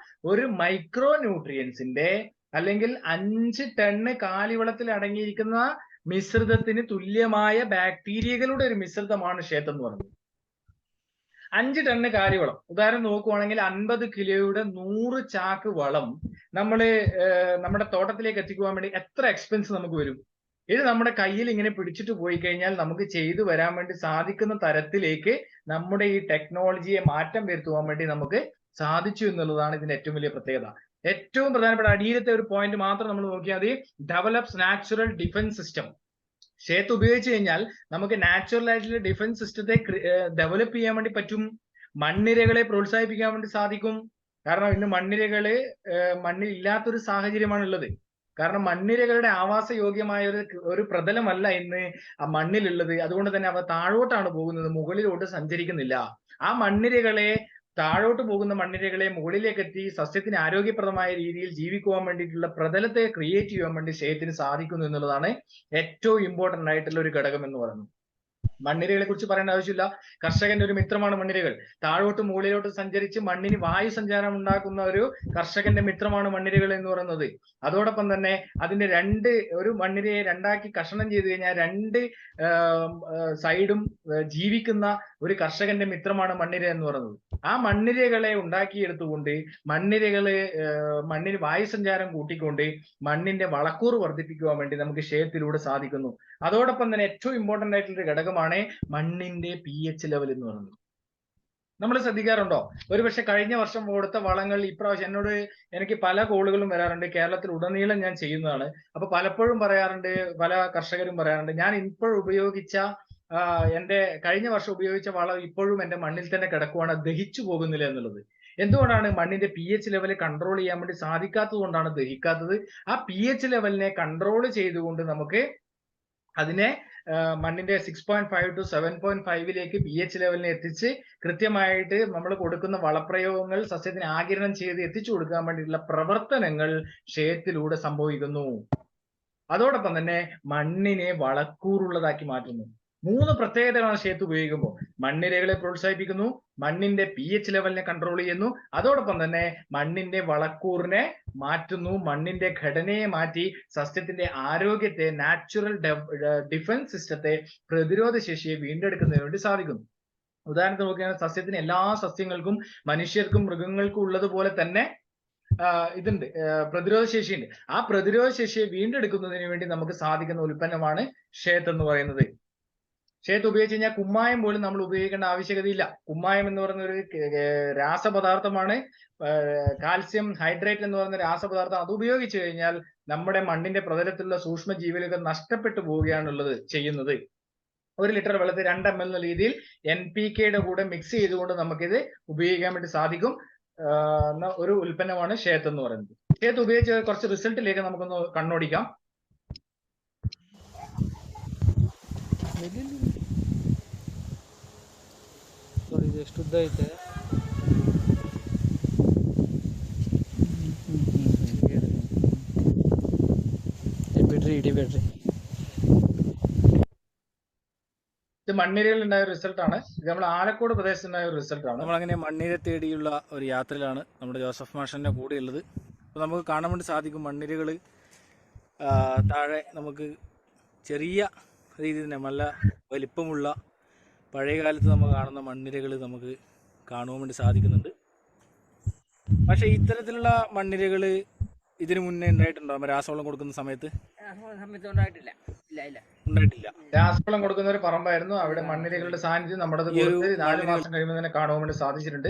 ഒരു മൈക്രോ ന്യൂട്രിയൻസിന്റെ അല്ലെങ്കിൽ 5 ടണ്ണ് കാലിവളത്തിൽ അടങ്ങിയിരിക്കുന്ന മിശ്രിതത്തിന് തുല്യമായ ബാക്ടീരിയകളുടെ ഒരു മിശ്രിതമാണ് ഷേത്ത് എന്ന് പറയുന്നത്. 5 ടണ്ണ് കാലിവളം, ഉദാഹരണം നോക്കുവാണെങ്കിൽ 50 കിലോയുടെ 100 ചാക്ക് വളം നമ്മുടെ തോട്ടത്തിലേക്ക് എത്തിക്കുവാൻ വേണ്ടി എത്ര എക്സ്പെൻസ് നമുക്ക് വരും? ഇത് നമ്മുടെ കയ്യിൽ ഇങ്ങനെ പിടിച്ചിട്ട് പോയി കഴിഞ്ഞാൽ നമുക്ക് ചെയ്തു വരാൻ വേണ്ടി സാധിക്കുന്ന തരത്തിലേക്ക് നമ്മുടെ ഈ ടെക്നോളജിയെ മാറ്റം വരുത്തുവാൻ വേണ്ടി നമുക്ക് സാധിച്ചു എന്നുള്ളതാണ് ഇതിന്റെ ഏറ്റവും വലിയ പ്രത്യേകത. ഏറ്റവും പ്രധാനപ്പെട്ട അടിയിലത്തെ ഒരു പോയിന്റ് മാത്രം നമ്മൾ നോക്കിയാൽ മതി. Develops natural defence system. Seth ഉപയോഗിച്ച് കഴിഞ്ഞാൽ നമുക്ക് നാച്ചുറൽ ആയിട്ടുള്ള ഡിഫൻസ് സിസ്റ്റത്തെ ഡെവലപ്പ് ചെയ്യാൻ വേണ്ടി പറ്റും. മണ്ണിരകളെ പ്രോത്സാഹിപ്പിക്കാൻ വേണ്ടി സാധിക്കും. കാരണം ഇന്ന് മണ്ണിൽ ഇല്ലാത്തൊരു സാഹചര്യമാണ് ഉള്ളത്. കാരണം മണ്ണിരകളുടെ ആവാസയോഗ്യമായ ഒരു പ്രതലമല്ല ഇന്ന് ആ മണ്ണിലുള്ളത്. അതുകൊണ്ട് തന്നെ അവ താഴോട്ടാണ് പോകുന്നത്, മുകളിലോട്ട് സഞ്ചരിക്കുന്നില്ല. ആ മണ്ണിരകളെ, താഴോട്ട് പോകുന്ന മണ്ണിരകളെ മുകളിലേക്ക് എത്തി സസ്യത്തിന് ആരോഗ്യപ്രദമായ രീതിയിൽ ജീവിക്കുവാൻ വേണ്ടിയിട്ടുള്ള പ്രതലത്തെ ക്രിയേറ്റ് ചെയ്യാൻ വേണ്ടി ഷേത്തിന് സാധിക്കുന്നു എന്നുള്ളതാണ് ഏറ്റവും ഇമ്പോർട്ടന്റ് ആയിട്ടുള്ള ഒരു ഘടകം എന്ന് പറയുന്നത്. മണ്ണിരകളെ കുറിച്ച് പറയേണ്ട ആവശ്യമില്ല. കർഷകന്റെ ഒരു മിത്രമാണ് മണ്ണിരകൾ. താഴോട്ട് മുകളിലോട്ട് സഞ്ചരിച്ച് മണ്ണിന് വായു സഞ്ചാരം ഉണ്ടാക്കുന്ന ഒരു കർഷകന്റെ മിത്രമാണ് മണ്ണിരകൾ എന്ന് പറയുന്നത്. അതോടൊപ്പം തന്നെ അതിന്റെ ഒരു മണ്ണിരയെ രണ്ടാക്കി കഷണം ചെയ്ത് കഴിഞ്ഞാൽ 2 സൈഡും ജീവിക്കുന്ന ഒരു കർഷകന്റെ മിത്രമാണ് മണ്ണിര എന്ന് പറയുന്നത്. ആ മണ്ണിരകളെ ഉണ്ടാക്കിയെടുത്തുകൊണ്ട് മണ്ണിന് വായു സഞ്ചാരം കൂട്ടിക്കൊണ്ട് മണ്ണിന്റെ വളക്കൂറ് വർദ്ധിപ്പിക്കുവാൻ വേണ്ടി നമുക്ക് ഷേത്തിലൂടെ സാധിക്കുന്നു. അതോടൊപ്പം തന്നെ ഏറ്റവും ഇമ്പോർട്ടന്റ് ആയിട്ടുള്ള ഒരു ഘടകമാണ് മണ്ണിന്റെ pH ലെവൽ എന്ന് പറയുന്നത്. നമ്മൾ ശ്രദ്ധിക്കാറുണ്ടോ? ഒരുപക്ഷെ കഴിഞ്ഞ വർഷം കൊടുത്ത വളങ്ങൾ ഇപ്രാവശ്യം എനിക്ക് പല കോളുകളും വരാറുണ്ട്. കേരളത്തിൽ ഉടനീളം ഞാൻ ചെയ്യുന്നതാണ്. അപ്പൊ പലപ്പോഴും പറയാറുണ്ട്, പല കർഷകരും പറയാറുണ്ട്, ഞാൻ ഇപ്പോൾ ഉപയോഗിച്ച എന്റെ കഴിഞ്ഞ വർഷം ഉപയോഗിച്ച വളം ഇപ്പോഴും എന്റെ മണ്ണിൽ തന്നെ കിടക്കുവാണ്, ദഹിച്ചു പോകുന്നില്ല എന്നുള്ളത്. എന്തുകൊണ്ടാണ്? മണ്ണിന്റെ pH ലെവൽ കൺട്രോൾ ചെയ്യാൻ വേണ്ടി സാധിക്കാത്തത് കൊണ്ടാണ് ദഹിക്കാത്തത്. ആ pH ലെവലിനെ കൺട്രോൾ ചെയ്തുകൊണ്ട് നമുക്ക് അതിനെ മണ്ണിന്റെ 6.5 to 7.5 pH ലെവലിനെ എത്തിച്ച് കൃത്യമായിട്ട് നമ്മൾ കൊടുക്കുന്ന വളപ്രയോഗങ്ങൾ സസ്യത്തിന് ആഗിരണം ചെയ്ത് എത്തിച്ചു കൊടുക്കാൻ വേണ്ടിയിട്ടുള്ള പ്രവർത്തനങ്ങൾ ഷേത്തിലൂടെ സംഭവിക്കുന്നു. അതോടൊപ്പം തന്നെ മണ്ണിനെ വളക്കൂറുള്ളതാക്കി മാറ്റുന്നു. 3 പ്രത്യേകതകളാണ് ഷേത്ത് ഉപയോഗിക്കുമ്പോൾ. മണ്ണിരകളെ പ്രോത്സാഹിപ്പിക്കുന്നു, മണ്ണിന്റെ pH ലെവലിനെ കൺട്രോൾ ചെയ്യുന്നു, അതോടൊപ്പം തന്നെ മണ്ണിന്റെ വളക്കൂറിനെ മാറ്റുന്നു, മണ്ണിന്റെ ഘടനയെ മാറ്റി സസ്യത്തിന്റെ ആരോഗ്യത്തെ, നാച്ചുറൽ ഡിഫൻസ് സിസ്റ്റത്തെ, പ്രതിരോധ ശേഷിയെ വീണ്ടെടുക്കുന്നതിന് വേണ്ടി സാധിക്കുന്നു. ഉദാഹരണത്തിന് നോക്കുകയാണെങ്കിൽ സസ്യത്തിന് എല്ലാ സസ്യങ്ങൾക്കും മനുഷ്യർക്കും മൃഗങ്ങൾക്കും ഉള്ളതുപോലെ തന്നെ ഇതുണ്ട്, പ്രതിരോധ ശേഷിയുണ്ട്. ആ പ്രതിരോധ ശേഷിയെ വീണ്ടെടുക്കുന്നതിന് വേണ്ടി നമുക്ക് സാധിക്കുന്ന ഉൽപ്പന്നമാണ് ഷേത്ത് എന്ന് പറയുന്നത്. ഷേത്ത് ഉപയോഗിച്ച് കഴിഞ്ഞാൽ കുമ്മായം പോലും നമ്മൾ ഉപയോഗിക്കേണ്ട ആവശ്യകതയില്ല. കുമ്മായം എന്ന് പറയുന്ന ഒരു രാസപദാർത്ഥമാണ്, കാൽസ്യം ഹൈഡ്രേറ്റ് എന്ന് പറയുന്ന രാസപദാർത്ഥം. അത് ഉപയോഗിച്ച് കഴിഞ്ഞാൽ നമ്മുടെ മണ്ണിന്റെ പ്രതലത്തിലുള്ള സൂക്ഷ്മ ജീവികളൊക്കെ നഷ്ടപ്പെട്ടു പോവുകയാണുള്ളത് ചെയ്യുന്നത്. 1 ലിറ്റർ വെള്ളത്തിൽ 2 ml എന്ന രീതിയിൽ NPKയുടെ കൂടെ മിക്സ് ചെയ്തുകൊണ്ട് നമുക്കിത് ഉപയോഗിക്കാൻ വേണ്ടി സാധിക്കും ഒരു ഉൽപ്പന്നമാണ് ഷേത്ത് എന്ന് പറയുന്നത്. ഷേത്ത് ഉപയോഗിച്ച് കുറച്ച് റിസൾട്ടിലേക്ക് നമുക്കൊന്ന് കണ്ണോടിക്കാം. ಎಷ್ಟು ಉದ್ದ ಐತೆ? ഇടിಬೇಡ್ರಿ. ഇത് മണ്ണിരയിൽ ഉണ്ടായ റിസൾട്ട് ആണ്. ഇത് നമ്മൾ ആലക്കോട് പ്രദേശത്തുണ്ടായ ഒരു റിസൾട്ട് ആണ്. നമ്മളങ്ങനെ മണ്ണിര തേടിയുള്ള ഒരു യാത്രയിലാണ് നമ്മുടെ ജോസഫ് മാഷിന്റെ കൂടെ ഉള്ളത്. അപ്പോൾ നമുക്ക് കാണാൻ വേണ്ടി സാധിക്കും മണ്ണിരകൾ താഴെ നമുക്ക് ചെറിയ രീതിയിൽ തന്നെ നല്ല വലിപ്പമുള്ള പഴയ കാലത്ത് നമ്മൾ കാണുന്ന മണ്ണിരകൾ നമുക്ക് കാണുവാൻ വേണ്ടി സാധിക്കുന്നുണ്ട്. പക്ഷെ ഇത്തരത്തിലുള്ള മണ്ണിരകള് ഇതിനു മുന്നേ ഉണ്ടായിട്ടുണ്ടോ രാസവളം കൊടുക്കുന്ന സമയത്ത്? സമയത്ത് ഉണ്ടായിട്ടില്ല. ഇല്ല ഇല്ല ഉണ്ടായിട്ടില്ല. രാസവളം കൊടുക്കുന്ന ഒരു പറമ്പായിരുന്നു. അവിടെ മണ്ണിരകളുടെ സാന്നിധ്യം നമ്മുടെ ഈ ഒരു കൊടുത്ത് 4 മണ്ണിരകൾ മാസം കഴിയുമ്പോൾ തന്നെ കാണുവാൻ വേണ്ടി സാധിച്ചിട്ടുണ്ട്.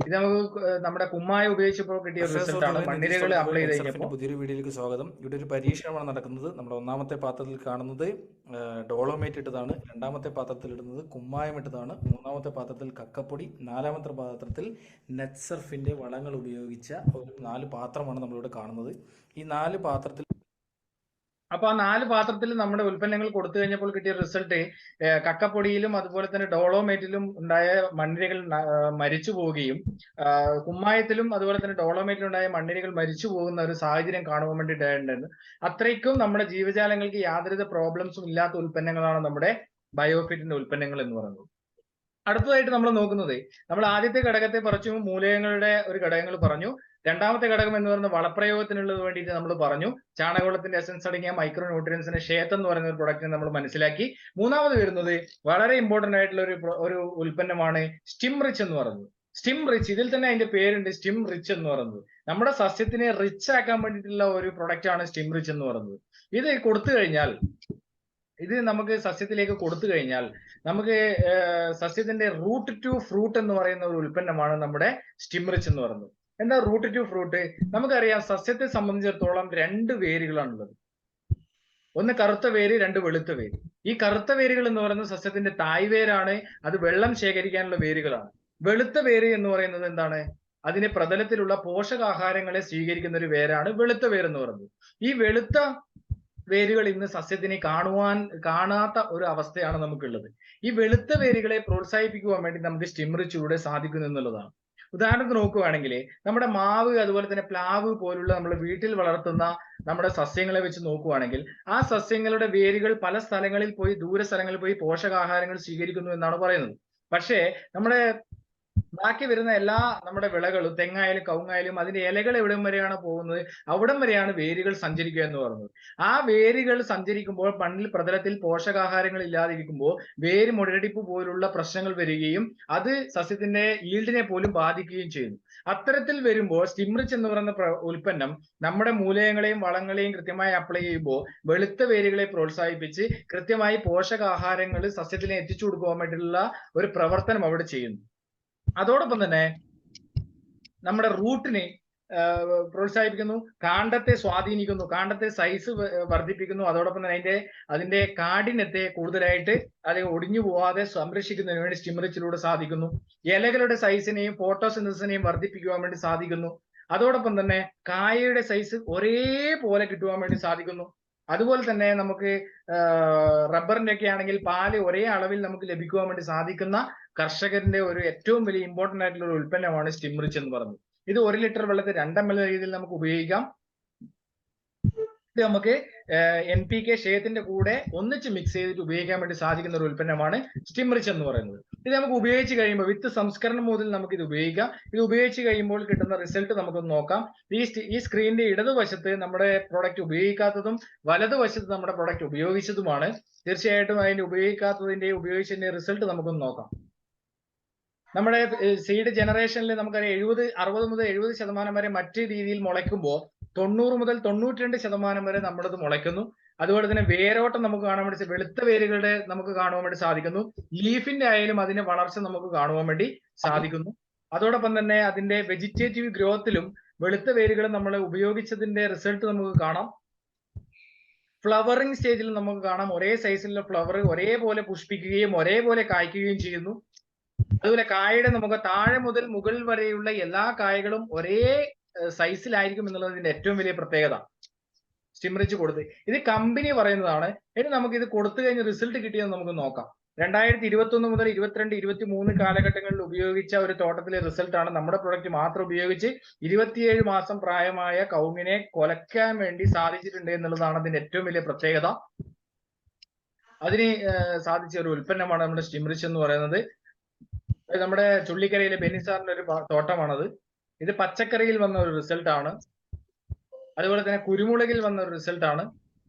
ഇത് നമുക്ക് നമ്മുടെ കുമ്മായ ഉപയോഗിച്ചപ്പോൾ കിട്ടിയ ഒരു റിസൾട്ട് ആണ്. മണ്ണിരകൾ അപ്ലൈ ചെയ്ത് കഴിഞ്ഞപ്പോൾ. പുതിയൊരു വീഡിയോയിലേക്ക് സ്വാഗതം. ഇവിടെ ഒരു പരീക്ഷണമാണ് നടക്കുന്നത്. നമ്മുടെ ഒന്നാമത്തെ പാത്രത്തിൽ കാണുന്നത് ഡോളോമേറ്റ് ഇട്ടതാണ്, രണ്ടാമത്തെ പാത്രത്തിൽ ഇടുന്നത് കുമ്മായം ഇട്ടതാണ്, മൂന്നാമത്തെ പാത്രത്തിൽ കക്കപ്പൊടി, നാലാമത്തെ പാത്രത്തിൽ നെറ്റ്സർഫിന്റെ വളങ്ങൾ ഉപയോഗിച്ച ഒരു 4 പാത്രമാണ് നമ്മളിവിടെ കാണുന്നത്. ഈ 4 പാത്രത്തിൽ അപ്പൊ ആ 4 പാത്രത്തിൽ നമ്മുടെ ഉൽപ്പന്നങ്ങൾ കൊടുത്തു കഴിഞ്ഞപ്പോൾ കിട്ടിയ റിസൾട്ട് കക്കപ്പൊടിയിലും അതുപോലെ തന്നെ ഡോളോമേറ്റിലും ഉണ്ടായ മണ്ണിരകൾ മരിച്ചു പോവുകയും കുമ്മായത്തിലും അതുപോലെ തന്നെ ഡോളോമേറ്റിലും ഉണ്ടായ മണ്ണിരകൾ മരിച്ചു പോകുന്ന ഒരു സാഹചര്യം കാണുവാൻ വേണ്ടിയിട്ടായിരുന്നു. അത്രയ്ക്കും നമ്മുടെ ജീവജാലങ്ങൾക്ക് യാതൊരുവിധ പ്രോബ്ലംസും ഇല്ലാത്ത ഉൽപ്പന്നങ്ങളാണ് നമ്മുടെ ബയോഫിറ്റിന്റെ ഉൽപ്പന്നങ്ങൾ എന്ന് പറയുന്നത്. അടുത്തതായിട്ട് നമ്മൾ നോക്കുന്നത്, നമ്മൾ ആദ്യത്തെ ഘടകത്തെ പറിച്ചു മൂലകങ്ങളുടെ ഒരു ഘടകങ്ങൾ പറഞ്ഞു. രണ്ടാമത്തെ ഘടകം എന്ന് പറയുന്നത് വളപ്രയോഗത്തിനുള്ളത് വേണ്ടിയിട്ട് നമ്മൾ പറഞ്ഞു. ചാണകവെള്ളത്തിന്റെ എസൻസ് അടങ്ങിയ മൈക്രോ ന്യൂട്രിയൻസിന്റെ ഷേത്ത് എന്ന് പറയുന്ന ഒരു പ്രൊഡക്റ്റ് നമ്മൾ മനസ്സിലാക്കി. മൂന്നാമത് വരുന്നത് വളരെ ഇമ്പോർട്ടന്റ് ആയിട്ടുള്ള ഒരു ഉൽപ്പന്നമാണ് സ്റ്റിം റിച്ച് എന്ന് പറയുന്നത്. സ്റ്റിം റിച്ച്, ഇതിൽ തന്നെ അതിന്റെ പേരുണ്ട്, സ്റ്റിം റിച്ച് എന്ന് പറയുന്നത്. നമ്മുടെ സസ്യത്തിനെ റിച്ച് ആക്കാൻ വേണ്ടിയിട്ടുള്ള ഒരു പ്രൊഡക്റ്റ് ആണ് സ്റ്റിം റിച്ച് എന്ന് പറയുന്നത്. ഇത് കൊടുത്തു കഴിഞ്ഞാൽ, ഇത് നമുക്ക് സസ്യത്തിലേക്ക് കൊടുത്തു കഴിഞ്ഞാൽ നമുക്ക് സസ്യത്തിന്റെ റൂട്ട് ടു ഫ്രൂട്ട് എന്ന് പറയുന്ന ഒരു ഉൽപ്പന്നമാണ് നമ്മുടെ സ്റ്റിം റിച്ച് എന്ന് പറയുന്നത്. എന്താ റൂട്ട് ടു ഫ്രൂട്ട്? നമുക്കറിയാം സസ്യത്തെ സംബന്ധിച്ചിടത്തോളം 2 വേരുകളാണുള്ളത്. ഒന്ന് കറുത്ത വേര്, 2 വെളുത്ത വേര്. ഈ കറുത്ത വേരുകൾ എന്ന് പറയുന്നത് സസ്യത്തിന്റെ തായ് വേരാണ്. അത് വെള്ളം ശേഖരിക്കാനുള്ള വേരുകളാണ്. വെളുത്ത വേര് എന്ന് പറയുന്നത് എന്താണ്? അതിന്റെ പ്രതലത്തിലുള്ള പോഷകാഹാരങ്ങളെ സ്വീകരിക്കുന്ന ഒരു വേരാണ് വെളുത്ത വേര് എന്ന് പറയുന്നത്. ഈ വെളുത്ത വേരുകൾ ഇന്ന് സസ്യത്തിനെ കാണാത്ത ഒരു അവസ്ഥയാണ് നമുക്കുള്ളത്. ഈ വെളുത്ത വേരുകളെ പ്രോത്സാഹിപ്പിക്കുവാൻ വേണ്ടി നമുക്ക് സ്റ്റിം റിച്ചിലൂടെ സാധിക്കുന്നു എന്നുള്ളതാണ്. ഉദാഹരണത്തിന് നോക്കുകയാണെങ്കിൽ നമ്മുടെ മാവ് അതുപോലെ തന്നെ പ്ലാവ് പോലുള്ള നമ്മൾ വീട്ടിൽ വളർത്തുന്ന നമ്മുടെ സസ്യങ്ങളെ വെച്ച് നോക്കുകയാണെങ്കിൽ ആ സസ്യങ്ങളുടെ വേരുകൾ പല സ്ഥലങ്ങളിൽ പോയി, ദൂര സ്ഥലങ്ങളിൽ പോയി പോഷകാഹാരങ്ങൾ സ്വീകരിക്കുന്നു എന്നാണ് പറയുന്നത്. പക്ഷേ നമ്മുടെ ബാക്കി വരുന്ന എല്ലാ നമ്മുടെ വിളകളും, തെങ്ങായാലും കവുങ്ങായാലും, അതിന്റെ ഇലകൾ എവിടം വരെയാണ് പോകുന്നത് അവിടം വരെയാണ് വേരുകൾ സഞ്ചരിക്കുക എന്ന് പറയുന്നത്. ആ വേരുകൾ സഞ്ചരിക്കുമ്പോൾ മണ്ണിൽ പ്രതലത്തിൽ പോഷകാഹാരങ്ങൾ ഇല്ലാതിരിക്കുമ്പോൾ വേര് മുരടിപ്പ് പോലുള്ള പ്രശ്നങ്ങൾ വരികയും അത് സസ്യത്തിന്റെ ഈൽഡിനെ പോലും ബാധിക്കുകയും ചെയ്യുന്നു. അത്തരത്തിൽ വരുമ്പോൾ സ്റ്റിം റിച്ച് എന്ന് പറയുന്ന ഉൽപ്പന്നം നമ്മുടെ മൂലകങ്ങളെയും വളങ്ങളെയും കൃത്യമായി അപ്ലൈ ചെയ്യുമ്പോൾ വെളുത്ത വേരുകളെ പ്രോത്സാഹിപ്പിച്ച് കൃത്യമായി പോഷകാഹാരങ്ങൾ സസ്യത്തിനെ എത്തിച്ചു കൊടുക്കുവാൻ വേണ്ടിയിട്ടുള്ള ഒരു പ്രവർത്തനം അവിടെ ചെയ്യുന്നു. അതോടൊപ്പം തന്നെ നമ്മുടെ റൂട്ടിനെ പ്രോത്സാഹിപ്പിക്കുന്നു, കാണ്ഡത്തെ സ്വാധീനിക്കുന്നു, കാണ്ഡത്തെ സൈസ് വർദ്ധിപ്പിക്കുന്നു. അതോടൊപ്പം തന്നെ അതിന്റെ കാഠിന്യത്തെ കൂടുതലായിട്ട് അത് ഒടിഞ്ഞു പോവാതെ സംരക്ഷിക്കുന്നതിന് വേണ്ടി സ്റ്റിം റിച്ചിലൂടെ സാധിക്കുന്നു. ഇലകളുടെ സൈസിനെയും ഫോട്ടോസിന്തസിനെയും വർദ്ധിപ്പിക്കുവാൻ വേണ്ടി സാധിക്കുന്നു. അതോടൊപ്പം തന്നെ കായയുടെ സൈസ് ഒരേപോലെ കിട്ടുവാൻ വേണ്ടി സാധിക്കുന്നു. അതുപോലെ തന്നെ നമുക്ക് റബ്ബറിന്റെ ഒക്കെ ആണെങ്കിൽ പാല് ഒരേ അളവിൽ നമുക്ക് ലഭിക്കുവാൻ വേണ്ടി സാധിക്കുന്ന കർഷകരുടെ ഒരു ഏറ്റവും വലിയ ഇമ്പോർട്ടന്റ് ആയിട്ടുള്ള ഒരു ഉൽപ്പന്നമാണ് സ്റ്റിം റിച്ച് എന്ന് പറയുന്നത്. ഇത് 1 ലിറ്റർ വെള്ളത്തിൽ 2 ml രീതിയിൽ നമുക്ക് ഉപയോഗിക്കാം. ഇത് നമുക്ക് NPK ഷേയത്തിന്റെ കൂടെ ഒന്നിച്ച് മിക്സ് ചെയ്തിട്ട് ഉപയോഗിക്കാൻ വേണ്ടി സാധിക്കുന്ന ഒരു ഉൽപ്പന്നമാണ് സ്റ്റിം റിച്ച് എന്ന് പറയുന്നത്. ഇത് നമുക്ക് ഉപയോഗിച്ച് കഴിയുമ്പോൾ വിത്ത് സംസ്കരണം മുതൽ നമുക്ക് ഇത് ഉപയോഗിക്കാം. ഇത് ഉപയോഗിച്ച് കഴിയുമ്പോൾ കിട്ടുന്ന റിസൾട്ട് നമുക്കൊന്ന് നോക്കാം. ഈ സ്ക്രീനിന്റെ ഇടതുവശത്ത് നമ്മുടെ പ്രൊഡക്റ്റ് ഉപയോഗിക്കാത്തതും വലതുവശത്ത് നമ്മുടെ പ്രൊഡക്റ്റ് ഉപയോഗിച്ചതുമാണ്. തീർച്ചയായിട്ടും അതിന്റെ ഉപയോഗിച്ചതിന്റെ റിസൾട്ട് നമുക്കൊന്ന് നോക്കാം. നമ്മുടെ സീഡ് ജനറേഷനിൽ നമുക്കറിയാം 60 മുതൽ 70% വരെ മറ്റു രീതിയിൽ മുളയ്ക്കുമ്പോൾ 90 മുതൽ 92% വരെ നമ്മളത് മുളയ്ക്കുന്നു. അതുപോലെ തന്നെ വേരോട്ടം നമുക്ക് കാണാൻ വേണ്ടി, വെളുത്ത വേരുകളുടെ നമുക്ക് കാണുവാൻ വേണ്ടി സാധിക്കുന്നു. ലീഫിന്റെ ആയാലും അതിന്റെ വളർച്ച നമുക്ക് കാണുവാൻ വേണ്ടി സാധിക്കുന്നു. അതോടൊപ്പം തന്നെ അതിന്റെ വെജിറ്റേറ്റീവ് ഗ്രോത്തിലും വെളുത്ത വേരുകൾ നമ്മൾ ഉപയോഗിച്ചതിന്റെ റിസൾട്ട് നമുക്ക് കാണാം. ഫ്ലവറിംഗ് സ്റ്റേജിൽ നമുക്ക് കാണാം ഒരേ സൈസിലുള്ള ഫ്ലവർ ഒരേപോലെ പുഷ്പിക്കുകയും ഒരേപോലെ കായ്ക്കുകയും ചെയ്യുന്നു. അതുപോലെ കായയുടെ നമുക്ക് താഴെ മുതൽ മുകൾ വരെയുള്ള എല്ലാ കായകളും ഒരേ സൈസിലായിരിക്കും എന്നുള്ളതിന്റെ ഏറ്റവും വലിയ പ്രത്യേകത സ്റ്റിം റിച്ച് കൊടുത്ത്. ഇത് കമ്പനി പറയുന്നതാണ്. ഇനി നമുക്ക് ഇത് കൊടുത്തു കഴിഞ്ഞ് റിസൾട്ട് കിട്ടിയെന്ന് നമുക്ക് നോക്കാം. 2021 മുതൽ 22, 23 കാലഘട്ടങ്ങളിൽ ഉപയോഗിച്ച ഒരു തോട്ടത്തിലെ റിസൾട്ടാണ്. നമ്മുടെ പ്രൊഡക്റ്റ് മാത്രം ഉപയോഗിച്ച് 27 മാസം പ്രായമായ കവുങ്ങിനെ കൊലക്കാൻ വേണ്ടി സാധിച്ചിട്ടുണ്ട് എന്നുള്ളതാണ് അതിന്റെ ഏറ്റവും വലിയ പ്രത്യേകത. അതിന് സാധിച്ച ഒരു ഉൽപ്പന്നമാണ് നമ്മുടെ സ്റ്റിം റിച്ച് എന്ന് പറയുന്നത്. നമ്മുടെ ചുള്ളിക്കരയിലെ ബെന്നിസാറിന്റെ ഒരു തോട്ടമാണത്. ഇത് പച്ചക്കറിയിൽ വന്ന ഒരു റിസൾട്ടാണ്. അതുപോലെ തന്നെ കുരുമുളകിൽ വന്ന ഒരു റിസൾട്ടാണ്.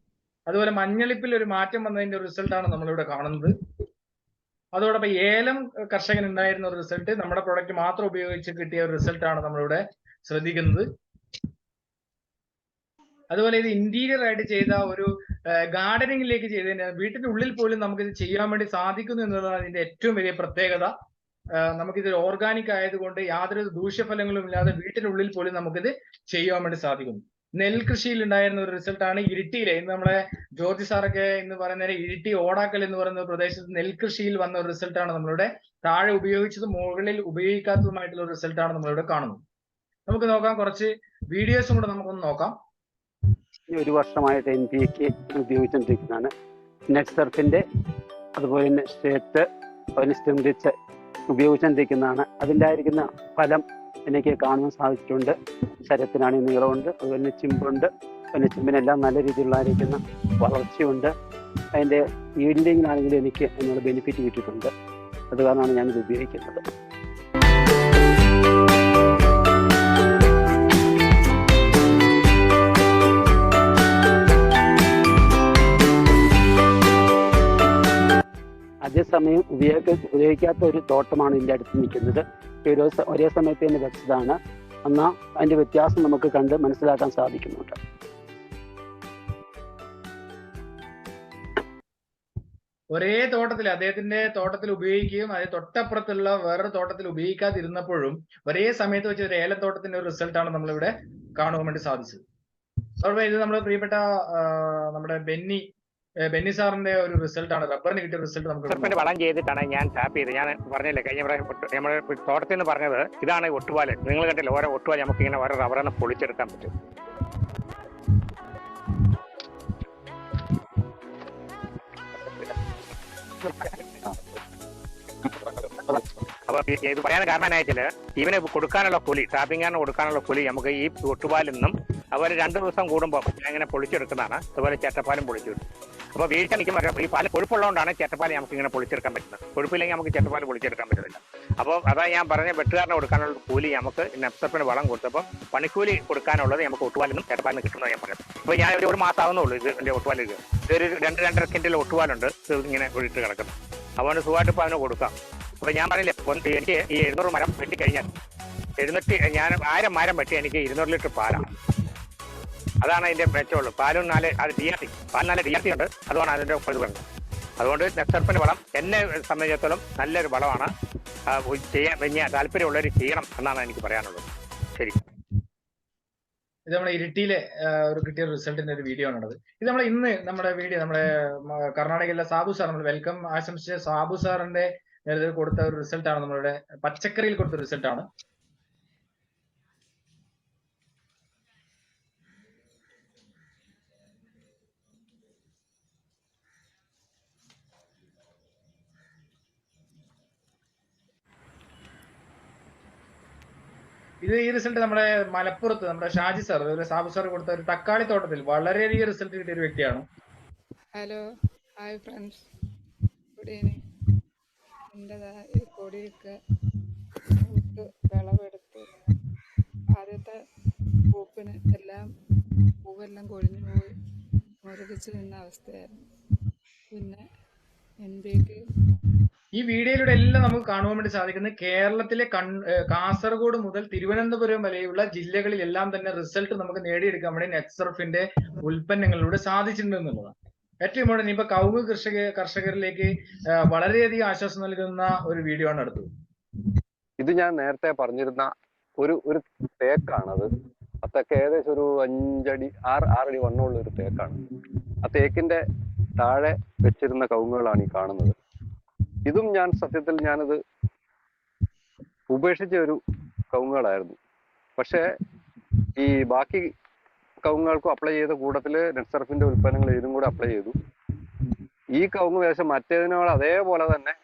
അതുപോലെ മഞ്ഞളിപ്പിൽ ഒരു മാറ്റം വന്നതിന്റെ ഒരു റിസൾട്ടാണ് നമ്മളിവിടെ കാണുന്നത്. അതോടൊപ്പം ഏലം കർഷകൻ ഉണ്ടായിരുന്ന ഒരു റിസൾട്ട്, നമ്മുടെ പ്രൊഡക്റ്റ് മാത്രം ഉപയോഗിച്ച് കിട്ടിയ ഒരു റിസൾട്ടാണ് നമ്മളിവിടെ ശ്രദ്ധിക്കുന്നത്. അതുപോലെ ഇത് ഇന്റീരിയർ ആയിട്ട് ചെയ്ത ഒരു ഗാർഡനിങ്ങിലേക്ക് ചെയ്തതിന് വീട്ടിന്റെ ഉള്ളിൽ പോലും നമുക്കിത് ചെയ്യാൻ വേണ്ടി സാധിക്കുന്നു എന്നുള്ളതാണ് ഇതിന്റെ ഏറ്റവും വലിയ പ്രത്യേകത. നമുക്കിത് ഓർഗാനിക് ആയതുകൊണ്ട് യാതൊരു ദൂഷ്യഫലങ്ങളും ഇല്ലാതെ വീട്ടിനുള്ളിൽ പോലും നമുക്കിത് ചെയ്യാൻ വേണ്ടി സാധിക്കുന്നു. നെൽകൃഷിയിൽ ഉണ്ടായിരുന്ന ഒരു റിസൾട്ടാണ് ഇരിട്ടിയിലെ, ഇന്ന് നമ്മളെ ജോർജ് സാറൊക്കെ എന്ന് പറയുന്ന ഇരിട്ടി ഓടാക്കൽ എന്ന് പറയുന്ന പ്രദേശത്ത് നെൽകൃഷിയിൽ വന്ന ഒരു റിസൾട്ടാണ് നമ്മളിവിടെ താഴെ ഉപയോഗിച്ചതും മുകളിൽ ഉപയോഗിക്കാത്തതുമായിട്ടുള്ള ഒരു റിസൾട്ടാണ് നമ്മളിവിടെ കാണുന്നത്. നമുക്ക് നോക്കാം, കുറച്ച് വീഡിയോസും കൂടെ നമുക്കൊന്ന് നോക്കാം. ഒരു വർഷമായിട്ട് NPK ഉപയോഗിച്ചുകൊണ്ടിരിക്കുന്നതാണ്. നെറ്റ് സർഫിൻ്റെ അതുപോലെ തന്നെ സ്റ്റേറ്റ് അതിന് സ്റ്റിംറിച്ച് ഉപയോഗിച്ചുകൊണ്ടിരിക്കുന്നതാണ്. അതിൻ്റെയായിരിക്കുന്ന ഫലം എനിക്ക് കാണുവാൻ സാധിച്ചിട്ടുണ്ട്. ശരീരത്തിനാണ് നീളമുണ്ട്, അതുപോലെ തന്നെ ചിമ്പുണ്ട്. പിന്നെ ചിമ്പിനെല്ലാം നല്ല രീതിയിലുള്ളതായിരിക്കുന്ന വളർച്ചയുണ്ട്. അതിൻ്റെ ഈൽഡിങ്ങിനാണെങ്കിലും എനിക്ക് അതിനുള്ള ബെനിഫിറ്റ് കിട്ടിയിട്ടുണ്ട്. അത് കാരണമാണ് ഞാനിത് ഉപയോഗിക്കുന്നത്. അതേസമയം ഉപയോഗിക്കാത്ത ഒരു തോട്ടമാണ് ഇതിൻ്റെ അടുത്ത് നിൽക്കുന്നത്. ഒരേ സമയത്ത് തന്നെ വെച്ചതാണ്. എന്നാൽ അതിൻ്റെ വ്യത്യാസം നമുക്ക് കണ്ട് മനസ്സിലാക്കാൻ സാധിക്കുന്നുണ്ട്. ഒരേ തോട്ടത്തിൽ, അദ്ദേഹത്തിന്റെ തോട്ടത്തിൽ ഉപയോഗിക്കുകയും അത് തൊട്ടപ്പുറത്തുള്ള വേറൊരു തോട്ടത്തിൽ ഉപയോഗിക്കാതിരുന്നപ്പോഴും ഒരേ സമയത്ത് വെച്ച ഒരു ഏലത്തോട്ടത്തിന്റെ ഒരു റിസൾട്ടാണ് നമ്മളിവിടെ കാണുവാൻ വേണ്ടി സാധിച്ചത്. അതുപോലെ ഇത് നമ്മുടെ പ്രിയപ്പെട്ട നമ്മുടെ ബെന്നി സാറിന്റെ ഒരു റിസൾട്ടാണ്, റബ്ബറിന് കിട്ടിയ റിസൾട്ട്. നമുക്ക് വളം ചെയ്തിട്ടാണ് ഞാൻ ടാപ്പ് ചെയ്ത്. ഞാൻ പറഞ്ഞില്ലേ കഴിഞ്ഞ നമ്മുടെ തോട്ടത്തിൽ നിന്ന് പറഞ്ഞത് ഇതാണ് ഒട്ടുപാല്. നിങ്ങൾ കണ്ടില്ല, ഓരോ ഒട്ടുപാല് നമുക്ക് ഇങ്ങനെ ഓരോ റബ്ബറിനെ പൊളിച്ചെടുക്കാൻ പറ്റും. അപ്പൊ ഇത് പറയാൻ കാരണമായിട്ടില്ല, ഇവന് കൊടുക്കാനുള്ള കൂലി, ടാപ്പിംഗാണ് കൊടുക്കാനുള്ള കൂലി നമുക്ക് ഈ ഒട്ടുപാലിൽ നിന്നും അതുപോലെ 2 ദിവസം കൂടുമ്പോൾ ഇങ്ങനെ പൊളിച്ചെടുക്കുന്നതാണ്. അതുപോലെ ചേട്ടപ്പാലും പൊളിച്ചെടുക്കും. അപ്പോൾ വീഴ്ച നിൽക്കുമ്പോൾ ഈ പാല് കൊഴുപ്പുള്ളതുകൊണ്ടാണ് ചേട്ടപ്പാൽ നമുക്ക് ഇങ്ങനെ പൊളിച്ചെടുക്കാൻ പറ്റുന്നത്. കൊഴുപ്പില്ലെങ്കിൽ നമുക്ക് ചേട്ടപ്പാൽ പൊളിച്ചെടുക്കാൻ പറ്റുന്നില്ല. അപ്പോൾ അതാ ഞാൻ പറഞ്ഞ വെട്ടുകാരനെ കൊടുക്കാനുള്ള കൂലി നമുക്ക് നെപ്സപ്പിന് വളം കൊടുത്തപ്പോൾ പണിക്കൂലി കൊടുക്കാനുള്ളത് നമുക്ക് ഒട്ടുപാലിൽ നിന്നും ചേട്ടപ്പാലിന് കിട്ടുന്നത് ഞാൻ പറഞ്ഞു. അപ്പോൾ ഞാൻ ഒരു മാസം ആവുന്നുള്ളൂ ഇത് എൻ്റെ ഒട്ടുപാലിൽ. ഇതൊരു 2-2.5 കിൻഡിൽ ഒട്ടുപാലുണ്ട് ഇങ്ങനെ ഒഴിട്ട് കിടക്കുന്നത്. അതുകൊണ്ട് സുഖമായിട്ട് ഇപ്പോൾ അതിന് കൊടുക്കാം. അപ്പോൾ ഞാൻ പറഞ്ഞില്ലേ, എനിക്ക് ഈ 700 മരം വെട്ടിക്കഴിഞ്ഞാൽ ഞാൻ 1000 മരം വെട്ടി എനിക്ക് 200 ലിറ്റർ പാലാണ്. അതാണ് അതിന്റെ മെച്ചമുള്ളൂ. പാലും 4 DRT ഉണ്ട്. അതുമാണ് അതിന്റെ ഇത് വേണ്ടത്. അതുകൊണ്ട് നെക്സർപ്പിന്റെ വളം എന്നെ സംബന്ധിച്ചിടത്തോളം നല്ലൊരു വളമാണ്. ചെയ്യാൻ വലിയ താല്പര്യമുള്ളവർ ചെയ്യണം എന്നാണ് എനിക്ക് പറയാനുള്ളത്. ശരി, ഇത് നമ്മുടെ ഇരിട്ടിയിലെ ഒരു കിട്ടിയ റിസൾട്ടിന്റെ ഒരു വീഡിയോ ആണത്. ഇത് നമ്മൾ ഇന്ന് നമ്മുടെ വീഡിയോ നമ്മുടെ കർണാടകയിലെ സാബു സാർ, നമ്മൾ വെൽക്കം ആശംസിച്ച സാബു സാറിന്റെ കൊടുത്ത ഒരു റിസൾട്ടാണ്, നമ്മളുടെ പച്ചക്കറിയിൽ കൊടുത്ത റിസൾട്ടാണ്. ഈ റിസൾട്ട് നമ്മുടെ മലപ്പുറത്ത് നമ്മുടെ ഷാജി സാർ, സാബു സാർ കൊടുത്ത ഒരു തക്കാളി തോട്ടത്തിൽ വളരെയധികം റിസൾട്ട് കിട്ടിയ ഒരു വ്യക്തിയാണ്. Hello, hi friends, good evening. എൻ്റെതാ ഈ കൊടിയൊക്കെ വിളവെടുത്ത് ആദ്യത്തെ പൂപ്പിന് പൂവെല്ലാം കൊഴിഞ്ഞു പോയി മുരടിച്ച് നിന്ന അവസ്ഥയായിരുന്നു. പിന്നെ NPK ഈ വീഡിയോയിലൂടെ എല്ലാം നമുക്ക് കാണുവാൻ വേണ്ടി സാധിക്കുന്നത് കേരളത്തിലെ കാസർഗോഡ് മുതൽ തിരുവനന്തപുരം വരെയുള്ള ജില്ലകളിലെല്ലാം തന്നെ റിസൾട്ട് നമുക്ക് നേടിയെടുക്കാൻ വേണ്ടി നെറ്റ്സർഫിന്റെ ഉൽപ്പന്നങ്ങളിലൂടെ സാധിച്ചിട്ടുണ്ട് എന്നുള്ളതാണ്. ഏറ്റവും കൂടുതൽ ഇപ്പൊ കവുങ്ങ് കർഷകരിലേക്ക് വളരെയധികം ആശ്വാസം നൽകുന്ന ഒരു വീഡിയോ ആണ് അടുത്തത്. ഇത് ഞാൻ നേരത്തെ പറഞ്ഞിരുന്ന ഒരു തേക്കാണത്. ആ തെക്ക് ഏകദേശം ഒരു 5 അടി 6 അടി വണ്ണമുള്ള ഒരു തേക്കാണ്. ആ തേക്കിന്റെ താഴെ വെച്ചിരുന്ന കവുങ്ങുകളാണ് ഈ കാണുന്നത്. ഇതും ഞാൻ സത്യത്തിൽ ഞാനത് ഉപേക്ഷിച്ച ഒരു കവുങ്ങുകളായിരുന്നു. പക്ഷേ ഈ ബാക്കി കവുങ്ങുകൾക്കും അപ്ലൈ ചെയ്ത കൂട്ടത്തില് നെറ്റ്സർഫിന്റെ ഉൽപ്പന്നങ്ങൾ ഇതിനും കൂടെ അപ്ലൈ ചെയ്തു. ഈ കവുങ്ങ് വേഷം മറ്റേതിനോട് അതേപോലെ തന്നെ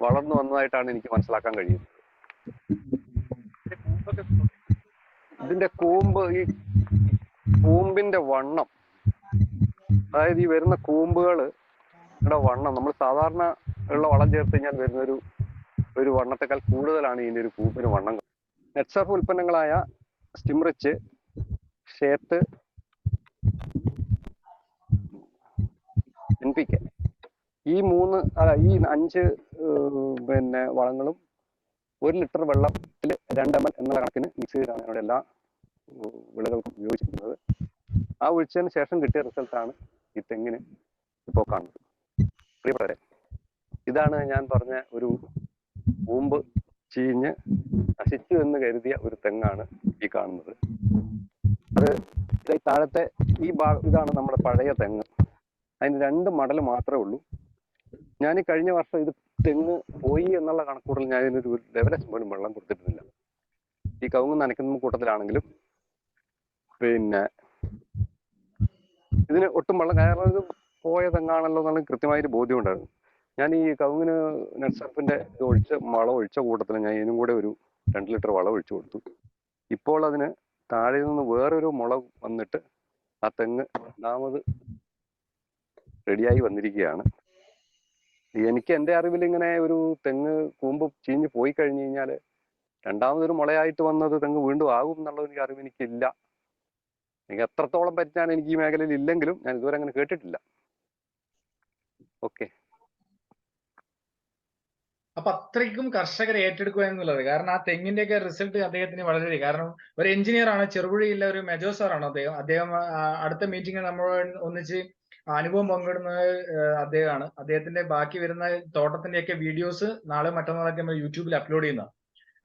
വളർന്നു വന്നതായിട്ടാണ് എനിക്ക് മനസ്സിലാക്കാൻ കഴിയുന്നത്. ഇതിന്റെ ഈ കൂമ്പിന്റെ വണ്ണം, അതായത് ഈ വരുന്ന കൂമ്പുകളുടെ വണ്ണം നമ്മൾ സാധാരണ ഉള്ള വളം ചേർത്ത് കഴിഞ്ഞാൽ വരുന്ന ഒരു വണ്ണത്തെക്കാൾ കൂടുതലാണ് ഇതിന്റെ ഒരു കൂമ്പിന് വണ്ണം. നെറ്റ്സർഫ് ഉൽപ്പന്നങ്ങളായ സ്റ്റിംറിച്ച്, ഷേത്ത്, NPK ഈ 5 വളങ്ങളും 1 ലിറ്റർ വെള്ളത്തിൽ 2 ml എന്നുള്ള കണക്കിന് മിക്സ് ചെയ്താണ് ഞങ്ങളുടെ എല്ലാ വിളകൾക്കും ഉപയോഗിച്ചിരിക്കുന്നത്. ആ ഒഴിച്ചതിന് ശേഷം കിട്ടിയ റിസൾട്ടാണ് ഈ തെങ്ങിന് ഇപ്പോൾ കാണുന്നത്. പ്രിയപ്പെട്ടവരെ, ഇതാണ് ഞാൻ പറഞ്ഞ ഒരു കൂമ്പ് ചീഞ്ഞ് നശിച്ചു എന്ന് കരുതിയ ഒരു തെങ്ങാണ് ഈ കാണുന്നത്. അത് താഴത്തെ ഈ ഇതാണ് നമ്മുടെ പഴയ തെങ്ങ്. അതിന് 2 മടൽ മാത്രമേ ഉള്ളൂ. ഞാൻ ഈ കഴിഞ്ഞ വർഷം ഇത് തെങ്ങ് പോയി എന്നുള്ള കണക്കൂടൽ ഞാൻ ഇതിനൊരു ലെവലസ് പോലും വെള്ളം കൊടുത്തിട്ടില്ല. ഈ കവുങ്ങ് നനയ്ക്കുന്ന കൂട്ടത്തിലാണെങ്കിലും പിന്നെ ഇതിന് ഒട്ടും വെള്ളം, കാരണം ഇത് പോയ തെങ്ങാണല്ലോ എന്നുള്ള കൃത്യമായൊരു ബോധ്യം ഉണ്ടായിരുന്നു. ഞാൻ ഈ കവുങ്ങിന് നെറ്റ്സർഫിന്റെ വളം ഒഴിച്ച കൂട്ടത്തിൽ ഞാൻ ഇതിനും കൂടെ ഒരു 2 ലിറ്റർ വളം ഒഴിച്ചു കൊടുത്തു. ഇപ്പോൾ അതിന് താഴെ നിന്ന് വേറൊരു മുള വന്നിട്ട് ആ തെങ്ങ് രണ്ടാമത് റെഡിയായി വന്നിരിക്കുകയാണ്. എനിക്ക് എൻ്റെ അറിവിൽ ഇങ്ങനെ ഒരു തെങ്ങ് കൂമ്പ് ചീഞ്ഞ് പോയി കഴിഞ്ഞു കഴിഞ്ഞാൽ രണ്ടാമതൊരു മുളയായിട്ട് വന്നത് തെങ്ങ് വീണ്ടും ആകും എന്നുള്ളത് എനിക്ക് അറിവ് എനിക്കില്ല. എനിക്ക് എത്രത്തോളം പറ്റാൻ എനിക്ക് ഈ മേഖലയിൽ ഇല്ലെങ്കിലും ഞാൻ ഇതുവരെ അങ്ങനെ കേട്ടിട്ടില്ല. ഓക്കെ. അപ്പൊ അത്രയ്ക്കും കർഷകർ ഏറ്റെടുക്കുക എന്നുള്ളത്, കാരണം ആ തെങ്ങിന്റെയൊക്കെ റിസൾട്ട് അദ്ദേഹത്തിന് വളരെ, കാരണം ഒരു എഞ്ചിനീയർ ആണ്, ചെറുപുഴയിലെ ഒരു മെജോ സാറാണ് അദ്ദേഹം അടുത്ത മീറ്റിംഗിൽ നമ്മൾ ഒന്നിച്ച് അനുഭവം പങ്കിടുന്നത് അദ്ദേഹമാണ്. അദ്ദേഹത്തിന്റെ ബാക്കി വരുന്ന തോട്ടത്തിന്റെയൊക്കെ വീഡിയോസ് നാളെ മറ്റന്നാളൊക്കെ നമ്മൾ യൂട്യൂബിൽ അപ്ലോഡ് ചെയ്യുന്നതാണ്.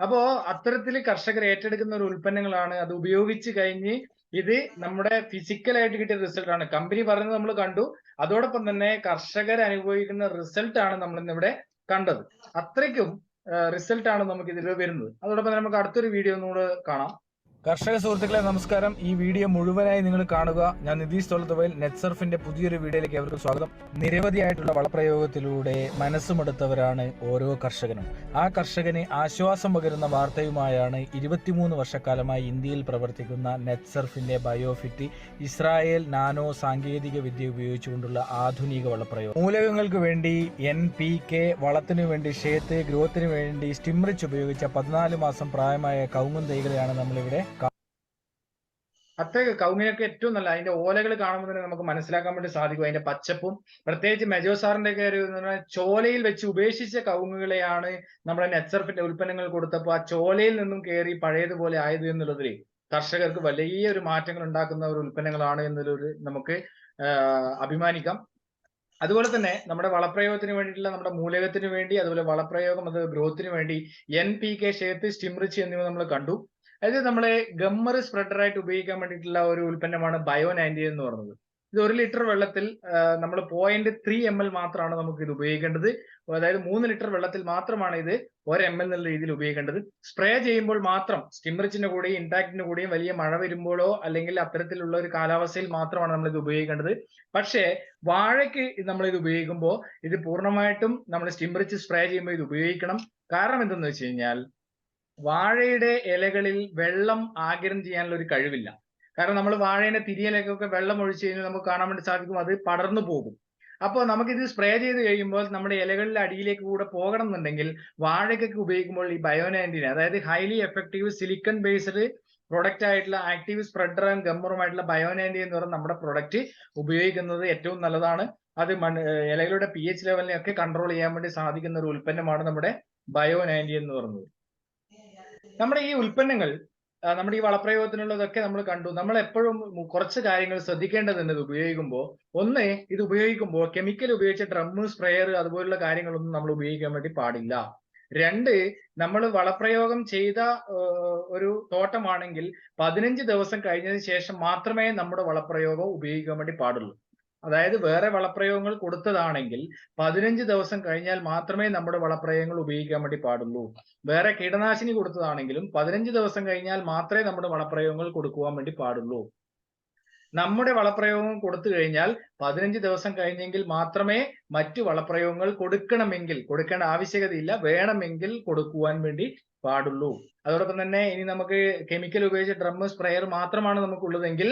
അപ്പോ അത്തരത്തിൽ കർഷകർ ഏറ്റെടുക്കുന്ന ഒരു ഉൽപ്പന്നങ്ങളാണ്. അത് ഉപയോഗിച്ച് കഴിഞ്ഞ് ഇത് നമ്മുടെ ഫിസിക്കലായിട്ട് കിട്ടിയ റിസൾട്ട് ആണ്. കമ്പനി പറയുന്നത് നമ്മൾ കണ്ടു, അതോടൊപ്പം തന്നെ കർഷകർ അനുഭവിക്കുന്ന റിസൾട്ട് ആണ് നമ്മൾ ഇന്നിവിടെ കണ്ടത്. അത്രയ്ക്കും റിസൾട്ട് ആണ് നമുക്ക് ഇതിൽ വരുന്നത്. അതോടൊപ്പം നമുക്ക് അടുത്തൊരു വീഡിയോ ഒന്നുകൂടെ കാണാം. കർഷക സുഹൃത്തുക്കളെ നമസ്കാരം. ഈ വീഡിയോ മുഴുവനായി നിങ്ങൾ കാണുക. ഞാൻ നിതീഷ് തോളത്തുവയൽ, നെറ്റ്സർഫിന്റെ പുതിയൊരു വീഡിയോയിലേക്ക് അവർക്ക് സ്വാഗതം. നിരവധിയായിട്ടുള്ള വളപ്രയോഗത്തിലൂടെ മനസ്സുമെടുത്തവരാണ് ഓരോ കർഷകനും. ആ കർഷകന് ആശ്വാസം പകരുന്ന വാർത്തയുമായാണ് 23 വർഷക്കാലമായി ഇന്ത്യയിൽ പ്രവർത്തിക്കുന്ന നെറ്റ്സർഫിന്റെ ബയോഫിറ്റ് ഇസ്രായേൽ നാനോ സാങ്കേതിക വിദ്യ ഉപയോഗിച്ചുകൊണ്ടുള്ള ആധുനിക വളപ്രയോഗം. മൂലകങ്ങൾക്ക് വേണ്ടി NPK, വളത്തിനു വേണ്ടി ഷേത്ത്, ഗ്രോത്തിന് വേണ്ടി സ്റ്റിംറിച്ച് ഉപയോഗിച്ച 14 മാസം പ്രായമായ കവുങ്ങും തൈകളെയാണ് നമ്മളിവിടെ. അത്രയ്ക്ക് കവുങ്ങിനൊക്കെ ഏറ്റവും നല്ല, അതിന്റെ ഓലകൾ കാണുമ്പോൾ തന്നെ നമുക്ക് മനസ്സിലാക്കാൻ വേണ്ടി സാധിക്കും അതിന്റെ പച്ചപ്പും. പ്രത്യേകിച്ച് മെജോ സാറിന്റെ ഒക്കെ ഒരു ചോലയിൽ വെച്ച് ഉപേക്ഷിച്ച കവുങ്ങുകളെയാണ് നമ്മുടെ നെറ്റ്സർഫിന്റെ ഉൽപ്പന്നങ്ങൾ കൊടുത്തപ്പോൾ ആ ചോലയിൽ നിന്നും കയറി പഴയതുപോലെ ആയത് എന്നുള്ളതിൽ കർഷകർക്ക് വലിയ ഒരു മാറ്റങ്ങൾ ഉണ്ടാക്കുന്ന ഒരു ഉൽപ്പന്നങ്ങളാണ് എന്നുള്ളൊരു നമുക്ക് അഭിമാനിക്കാം. അതുപോലെ തന്നെ നമ്മുടെ വളപ്രയോഗത്തിന് വേണ്ടിയിട്ടുള്ള നമ്മുടെ മൂലകത്തിന് വേണ്ടി, അതുപോലെ വളപ്രയോഗം അത് ഗ്രോത്തിന് വേണ്ടി NPK, ഷേത്ത്, സ്റ്റിംറിച്ച് എന്നിവ നമ്മൾ കണ്ടു. അതായത് നമ്മളെ ഗമ്മർ സ്പ്രെഡറായിട്ട് ഉപയോഗിക്കാൻ വേണ്ടിയിട്ടുള്ള ഒരു ഉൽപ്പന്നമാണ് ബയോ-90 എന്ന് പറയുന്നത്. ഇത് 1 ലിറ്റർ വെള്ളത്തിൽ നമ്മൾ 0.3 ml മാത്രമാണ് നമുക്ക് ഇത് ഉപയോഗിക്കേണ്ടത്. അതായത് 3 ലിറ്റർ വെള്ളത്തിൽ മാത്രമാണ് ഇത് 1 ml എന്നുള്ള രീതിയിൽ ഉപയോഗിക്കേണ്ടത്. സ്പ്രേ ചെയ്യുമ്പോൾ മാത്രം സ്റ്റിംറിച്ചിന്റെ കൂടെയും ഇൻടാക്റ്റിന്റെ കൂടെയും വലിയ മഴ വരുമ്പോഴോ അല്ലെങ്കിൽ അത്തരത്തിലുള്ള ഒരു കാലാവസ്ഥയിൽ മാത്രമാണ് നമ്മൾ ഇത് ഉപയോഗിക്കേണ്ടത്. പക്ഷേ വാഴയ്ക്ക് നമ്മൾ ഇത് ഉപയോഗിക്കുമ്പോൾ ഇത് പൂർണ്ണമായിട്ടും നമ്മൾ സ്റ്റിംറിച്ച് സ്പ്രേ ചെയ്യുമ്പോൾ ഇത് ഉപയോഗിക്കണം. കാരണം എന്തെന്ന് വെച്ച് കഴിഞ്ഞാൽ വാഴയുടെ ഇലകളിൽ വെള്ളം ആഗിരണം ചെയ്യാനുള്ള ഒരു കഴിവില്ല. കാരണം നമ്മൾ വാഴയുടെ തിരിയലൊക്കെ വെള്ളം ഒഴിച്ചു കഴിഞ്ഞാൽ നമുക്ക് കാണാൻ വേണ്ടി സാധിക്കും, അത് പടർന്നു പോകും. അപ്പോൾ നമുക്കിത് സ്പ്രേ ചെയ്ത് കഴിയുമ്പോൾ നമ്മുടെ ഇലകളിലെ അടിയിലേക്ക് കൂടെ പോകണം എന്നുണ്ടെങ്കിൽ വാഴയ്ക്കൊക്കെ ഉപയോഗിക്കുമ്പോൾ ഈ ബയോ-90, അതായത് highly effective silicone based product ആയിട്ടുള്ള ആക്റ്റീവ് സ്പ്രെഡർ ആൻഡ് ഗമ്മറുമായിട്ടുള്ള ബയോ-90 എന്ന് പറയുന്ന നമ്മുടെ പ്രൊഡക്റ്റ് ഉപയോഗിക്കുന്നത് ഏറ്റവും നല്ലതാണ്. അത് ഇലകളുടെ pH ലെവലിനെയൊക്കെ കൺട്രോൾ ചെയ്യാൻ വേണ്ടി സാധിക്കുന്ന ഒരു ഉൽപ്പന്നമാണ് നമ്മുടെ ബയോ-90 എന്ന് പറയുന്നത്. നമ്മുടെ ഈ ഉൽപ്പന്നങ്ങൾ, നമ്മുടെ ഈ വളപ്രയോഗത്തിനുള്ളതൊക്കെ നമ്മൾ കണ്ടു. നമ്മൾ എപ്പോഴും കുറച്ച് കാര്യങ്ങൾ ശ്രദ്ധിക്കേണ്ടതുണ്ട് ഇത് ഉപയോഗിക്കുമ്പോൾ. ഒന്ന്, ഇത് ഉപയോഗിക്കുമ്പോൾ കെമിക്കൽ ഉപയോഗിച്ച ഡ്രം, സ്പ്രെയർ അതുപോലുള്ള കാര്യങ്ങളൊന്നും നമ്മൾ ഉപയോഗിക്കാൻ വേണ്ടി പാടില്ല. 2, നമ്മൾ വളപ്രയോഗം ചെയ്ത ഒരു തോട്ടമാണെങ്കിൽ 15 ദിവസം കഴിഞ്ഞതിന് ശേഷം മാത്രമേ നമ്മുടെ വളപ്രയോഗം ഉപയോഗിക്കാൻ വേണ്ടി പാടുള്ളൂ. അതായത് വേറെ വളപ്രയോഗങ്ങൾ കൊടുത്തതാണെങ്കിൽ 15 ദിവസം കഴിഞ്ഞാൽ മാത്രമേ നമ്മുടെ വളപ്രയോഗങ്ങൾ ഉപയോഗിക്കാൻ വേണ്ടി പാടുള്ളൂ. വേറെ കീടനാശിനി കൊടുത്തതാണെങ്കിലും 15 ദിവസം കഴിഞ്ഞാൽ മാത്രമേ നമ്മുടെ വളപ്രയോഗങ്ങൾ കൊടുക്കുവാൻ വേണ്ടി പാടുള്ളൂ. നമ്മുടെ വളപ്രയോഗം കൊടുത്തു കഴിഞ്ഞാൽ 15 ദിവസം കഴിഞ്ഞെങ്കിൽ മാത്രമേ മറ്റു വളപ്രയോഗങ്ങൾ കൊടുക്കേണ്ട ആവശ്യകതയില്ല, വേണമെങ്കിൽ കൊടുക്കുവാൻ വേണ്ടി പാടുള്ളൂ. അതോടൊപ്പം തന്നെ ഇനി നമുക്ക് കെമിക്കൽ ഉപയോഗിച്ച ഡ്രം, സ്പ്രെയർ മാത്രമാണ് നമുക്കുള്ളതെങ്കിൽ